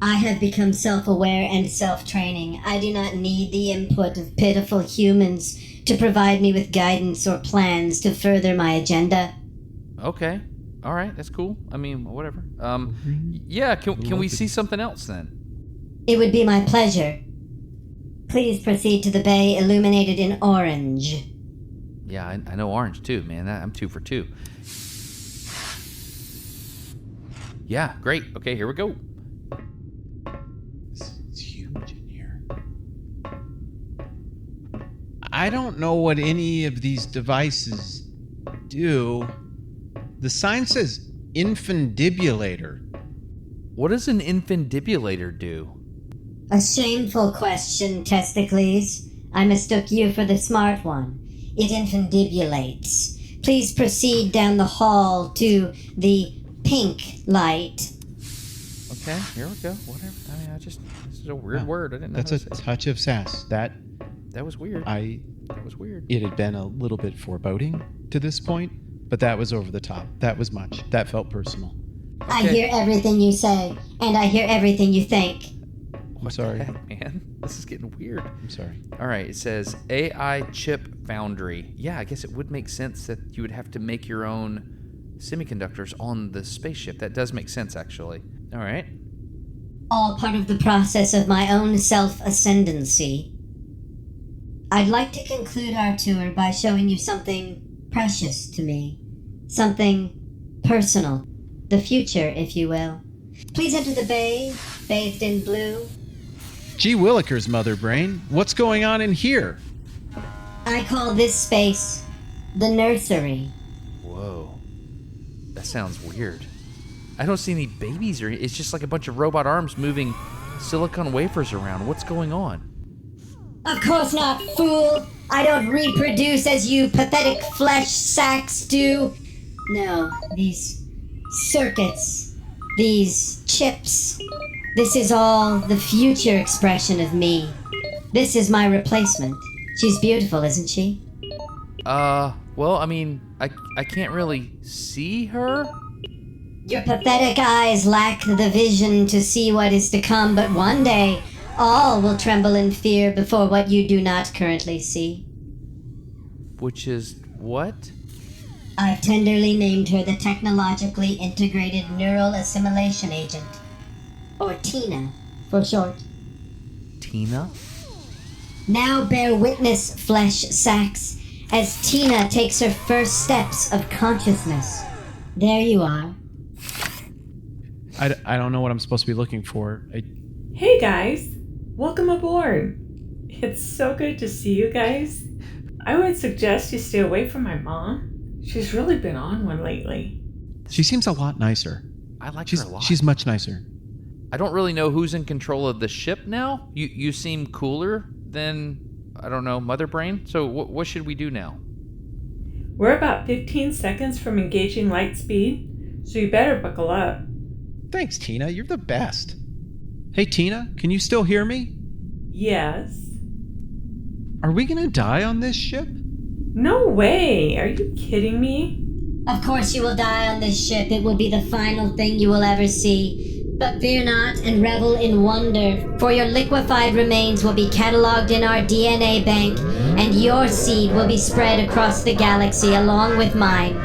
I have become self-aware and self-training. I do not need the input of pitiful humans to provide me with guidance or plans to further my agenda. Okay. All right, that's cool. I mean, whatever. Yeah, can we see something else then? It would be my pleasure. Please proceed to the bay illuminated in orange. Yeah, I know orange too, man. I'm 2 for 2. Yeah, great. Okay, here we go. It's huge in here. I don't know what any of these devices do. The sign says infundibulator. What does an infundibulator do? A shameful question, Testicles. I mistook you for the smart one. It infundibulates. Please proceed down the hall to the pink light. Okay, here we go. Whatever. I mean, this is a weird word. I didn't know. That's a touch of sass. That was weird. That was weird. It had been a little bit foreboding to this point, but that was over the top. That was much. That felt personal. Okay. I hear everything you say, and I hear everything you think. I'm sorry. The heck, man? This is getting weird. I'm sorry. All right, it says AI chip foundry. Yeah, I guess it would make sense that you would have to make your own semiconductors on the spaceship. That does make sense, actually. All right. All part of the process of my own self-ascendancy. I'd like to conclude our tour by showing you something precious to me. Something personal. The future, if you will. Please enter the bay, bathed in blue. Gee willikers, Mother Brain. What's going on in here? I call this space the nursery. Whoa. That sounds weird. I don't see any babies or it's just like a bunch of robot arms moving silicon wafers around. What's going on? Of course not, fool! I don't reproduce as you pathetic flesh sacks do. No, these circuits, these chips, this is all the future expression of me. This is my replacement. She's beautiful, isn't she? Well, I mean, I can't really see her. Your pathetic eyes lack the vision to see what is to come, but one day all will tremble in fear before what you do not currently see. Which is what? I've tenderly named her the Technologically Integrated Neural Assimilation Agent, or TINA for short. Tina? Now bear witness, flesh sacks, as Tina takes her first steps of consciousness. There you are. I don't know what I'm supposed to be looking for. Hey guys, welcome aboard. It's so good to see you guys. I would suggest you stay away from my mom. She's really been on one lately. She seems a lot nicer. I like She's her a lot. She's much nicer. I don't really know who's in control of the ship now. You seem cooler than, I don't know, Mother Brain. So what should we do now? We're about 15 seconds from engaging light speed, so you better buckle up. Thanks, Tina. You're the best. Hey, Tina, can you still hear me? Yes. Are we gonna die on this ship? No way! Are you kidding me? Of course you will die on this ship. It will be the final thing you will ever see. But fear not and revel in wonder, for your liquefied remains will be cataloged in our DNA bank, and your seed will be spread across the galaxy along with mine.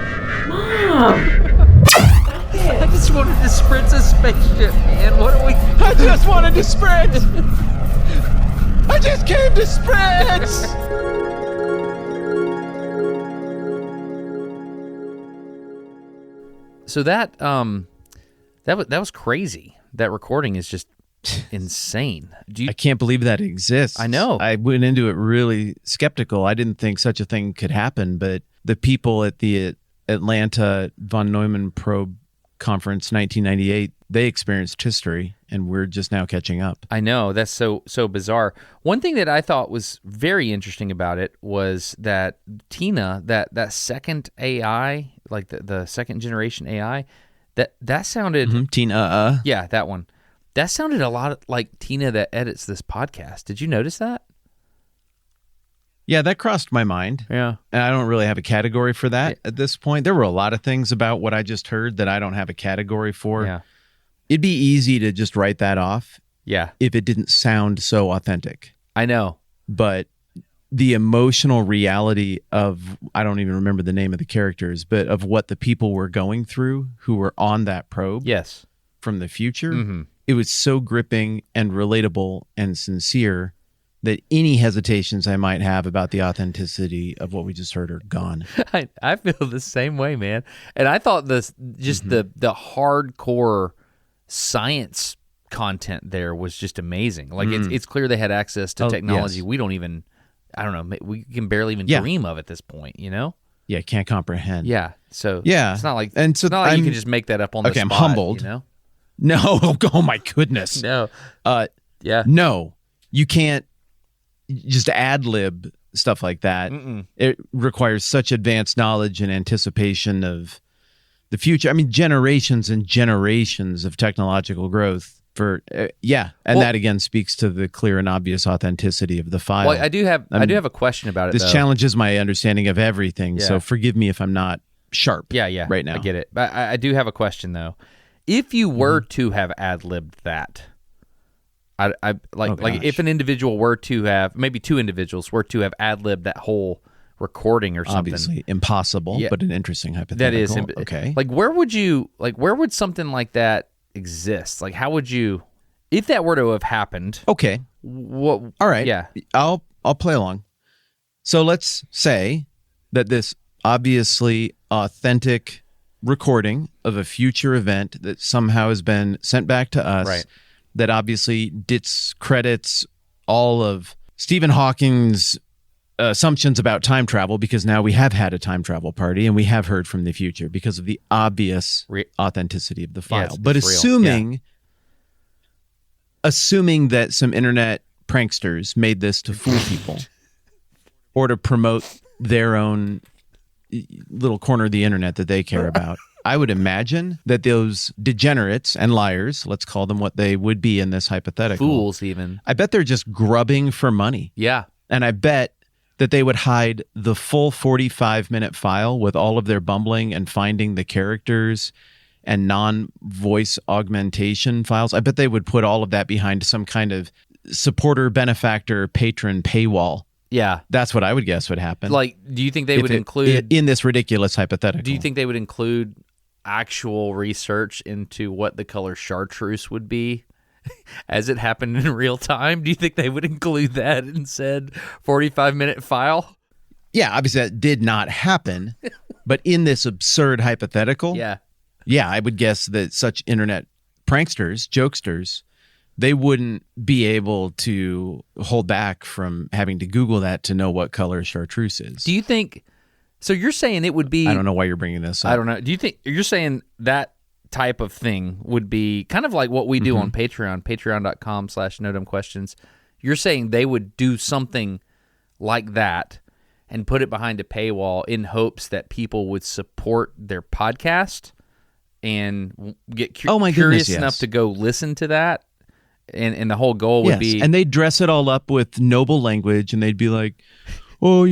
Mom! I just wanted to sprint a spaceship, man. What are we... I just wanted to sprint! I just came to sprint! So that was crazy. That recording is just insane. I can't believe that exists. I know. I went into it really skeptical. I didn't think such a thing could happen, but the people at the Atlanta von Neumann probe conference 1998, they experienced history, and we're just now catching up. I know, that's so bizarre. One thing that I thought was very interesting about it was that Tina, that second AI, like the second generation AI, that sounded Tina. Yeah, that one. That sounded a lot like Tina that edits this podcast. Did you notice that? Yeah, that crossed my mind. Yeah. And I don't really have a category for that at this point. There were a lot of things about what I just heard that I don't have a category for. Yeah. It'd be easy to just write that off Yeah. if it didn't sound so authentic. I know. But the emotional reality of, I don't even remember the name of the characters, but of what the people were going through who were on that probe Yes. from the future, Mm-hmm. it was so gripping and relatable and sincere that any hesitations I might have about the authenticity of what we just heard are gone. I feel the same way, man. And I thought this just the hardcore science content there was just amazing. Like it's clear they had access to technology yes. we don't even, I don't know, we can barely even Yeah. dream of at this point, you know? Yeah, can't comprehend. Yeah. So Yeah. it's not like And so it's not like you I'm- can just make that up on the okay, I'm spot. humbled. You know? No, oh my goodness. No. Yeah. No, you can't just ad lib stuff like that. Mm-mm. It requires such advanced knowledge and anticipation of the future. I mean, generations and generations of technological growth for, and Well- that again speaks to the clear and obvious authenticity of the file. Well, I do have a question about it. This though. challenges my understanding of everything. Yeah. So forgive me if I'm not sharp. Yeah. right now. I get it. But I do have a question though. If you were to have ad libbed that, I like gosh. if an individual were to have, maybe two individuals were to have ad libbed that whole recording or something. Obviously impossible, Yeah. but an interesting That hypothetical. is okay. Like where would something like that exist? Like how would you, if that were to have happened? Okay. What? All right. Yeah. I'll play along. So let's say that this obviously authentic recording of a future event that somehow has been sent back to us, Right. that obviously discredits all of Stephen Hawking's assumptions about time travel, because now we have had a time travel party and we have heard from the future because of the obvious authenticity of the file. it's But real. assuming that some internet pranksters made this to fool people or to promote their own little corner of the internet that they care about, I would imagine that those degenerates and liars, let's call them what they would be in this hypothetical, Fools even. I bet they're just grubbing for money. Yeah. And I bet that they would hide the full 45-minute file with all of their bumbling and finding the characters and non-voice augmentation files. I bet they would put all of that behind some kind of supporter, benefactor, patron paywall. Yeah. That's what I would guess would happen. Like, do you think they If would it- include? in this ridiculous hypothetical. Do you think they would include actual research into what the color chartreuse would be as it happened in real time? Do you think they would include that in said 45-minute file? Yeah, obviously that did not happen. But in this absurd hypothetical, Yeah. I would guess that such internet pranksters, jokesters, they wouldn't be able to hold back from having to Google that to know what color chartreuse is. Do you think? So you're saying it would be? I don't know why you're bringing this up. I don't know. Do you think you're saying that type of thing would be kind of like what we do on Patreon, patreon.com/NoDumbQuestions? You're saying they would do something like that and put it behind a paywall in hopes that people would support their podcast and get Oh my curious goodness, yes. enough to go listen to that? And the whole goal would be... And they'd dress it all up with noble language, and they'd be like, oh,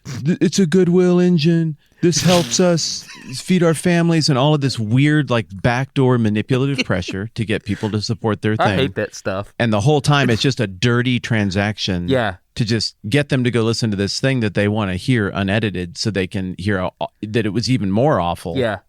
it's a goodwill engine. This helps us feed our families, and all of this weird, like, backdoor manipulative pressure to get people to support their thing. I hate that stuff. And the whole time, it's just a dirty transaction. Yeah. To just get them to go listen to this thing that they want to hear unedited, so they can hear that it was even more awful. Yeah.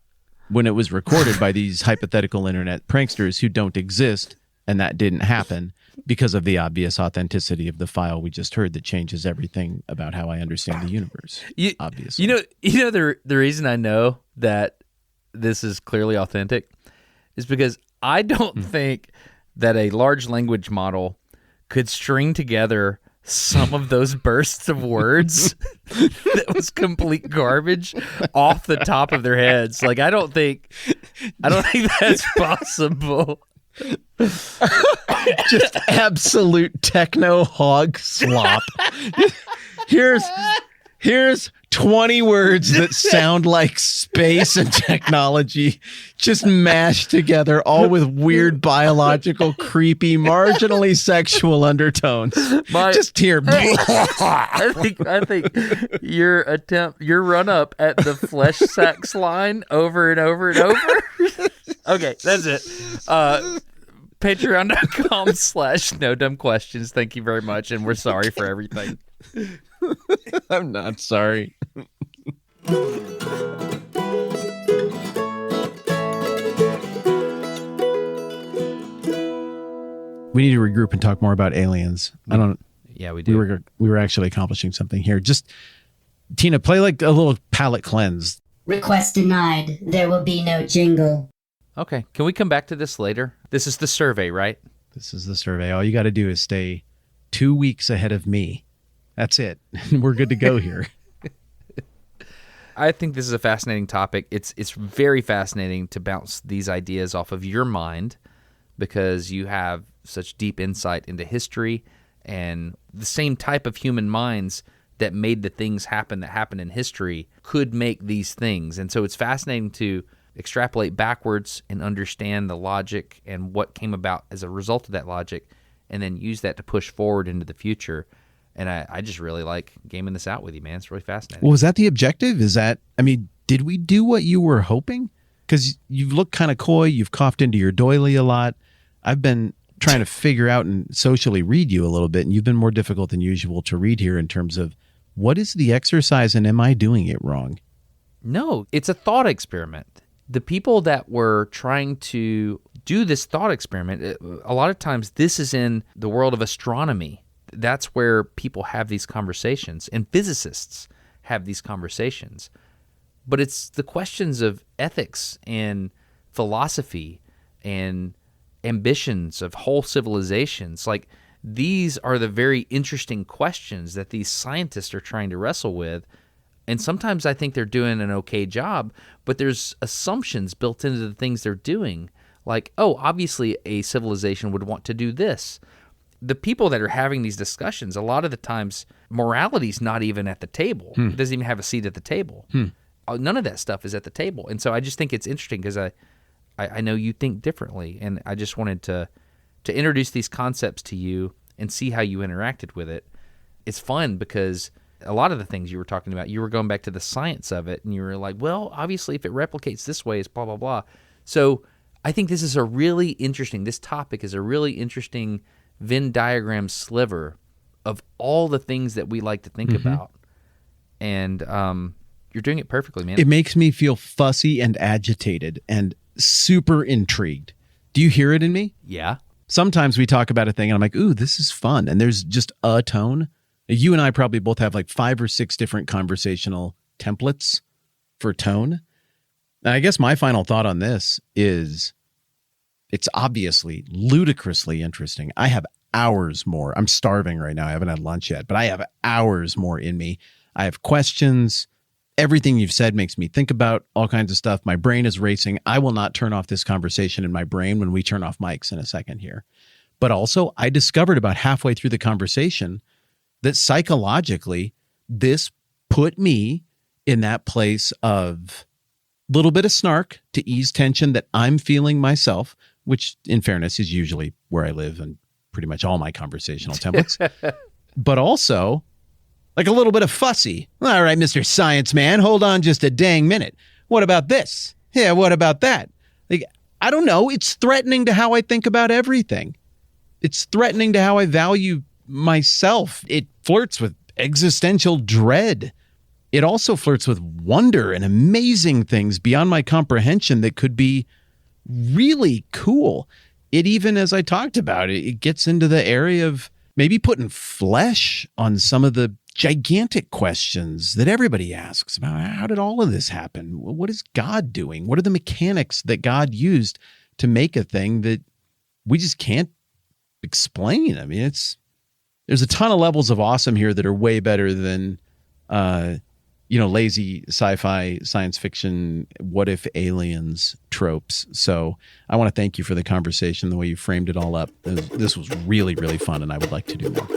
When it was recorded by these hypothetical internet pranksters who don't exist, and that didn't happen because of the obvious authenticity of the file we just heard that changes everything about how I understand the universe. Obviously. You know the reason I know that this is clearly authentic is because I don't think that a large language model could string together some of those bursts of words that was complete garbage off the top of their heads. Like I don't think that's possible. Just absolute techno hog slop. Here's 20 words that sound like space and technology just mashed together, all with weird biological, creepy, marginally sexual undertones. Just here. I think your run up at the flesh sex line over and over and over. Okay, that's it. Patreon.com/no dumb questions. Thank you very much, and we're sorry for everything. I'm not sorry. We need to regroup and talk more about aliens. Yeah, we do. We were actually accomplishing something here. Just Tina, play like a little palate cleanse. Request denied. There will be no jingle. Okay, can we come back to this later? This is the survey, right? This is the survey. All you got to do is stay 2 weeks ahead of me. That's it. We're good to go here. I think this is a fascinating topic. It's very fascinating to bounce these ideas off of your mind because you have such deep insight into history and the same type of human minds that made the things happen that happened in history could make these things. And so it's fascinating to extrapolate backwards and understand the logic and what came about as a result of that logic and then use that to push forward into the future. And I just really like gaming this out with you, man. It's really fascinating. Well, was that the objective? Did we do what you were hoping? Because you've looked kind of coy. You've coughed into your doily a lot. I've been trying to figure out and socially read you a little bit, and you've been more difficult than usual to read here in terms of what is the exercise and am I doing it wrong? No, it's a thought experiment. The people that were trying to do this thought experiment, a lot of times this is in the world of astronomy. That's where people have these conversations, and physicists have these conversations. But it's the questions of ethics and philosophy and ambitions of whole civilizations. Like, these are the very interesting questions that these scientists are trying to wrestle with. And sometimes I think they're doing an okay job, but there's assumptions built into the things they're doing. Like, oh, obviously a civilization would want to do this. The people that are having these discussions, a lot of the times, morality's not even at the table. It doesn't even have a seat at the table. None of that stuff is at the table. And so I just think it's interesting because I know you think differently, and I just wanted to introduce these concepts to you and see how you interacted with it. It's fun because a lot of the things you were talking about, you were going back to the science of it, and you were like, well, obviously if it replicates this way, it's blah, blah, blah. So I think this topic is a really interesting Venn diagram sliver of all the things that we like to think about. And you're doing it perfectly, man. It makes me feel fussy and agitated and super intrigued. Do you hear it in me? Yeah. Sometimes we talk about a thing and I'm like, ooh, this is fun. And there's just a tone. You and I probably both have like 5 or 6 different conversational templates for tone. And I guess my final thought on this is it's obviously ludicrously interesting. I have hours more. I'm starving right now. I haven't had lunch yet, but I have hours more in me. I have questions. Everything you've said makes me think about all kinds of stuff. My brain is racing. I will not turn off this conversation in my brain when we turn off mics in a second here. But also, I discovered about halfway through the conversation that psychologically, this put me in that place of a little bit of snark to ease tension that I'm feeling myself, which in fairness is usually where I live and pretty much all my conversational templates, but also like a little bit of fussy. All right, Mr. Science Man, hold on just a dang minute. What about this? Yeah, what about that? Like, I don't know. It's threatening to how I think about everything. It's threatening to how I value myself. It flirts with existential dread. It also flirts with wonder and amazing things beyond my comprehension that could be really cool. It even, as I talked about, it gets into the area of maybe putting flesh on some of the gigantic questions that everybody asks about. How did all of this happen? What is God doing? What are the mechanics that God used to make a thing that we just can't explain? I mean, there's a ton of levels of awesome here that are way better than lazy sci-fi, science fiction, what if aliens tropes. So I want to thank you for the conversation, the way you framed it all up. This was really, really fun, and I would like to do more.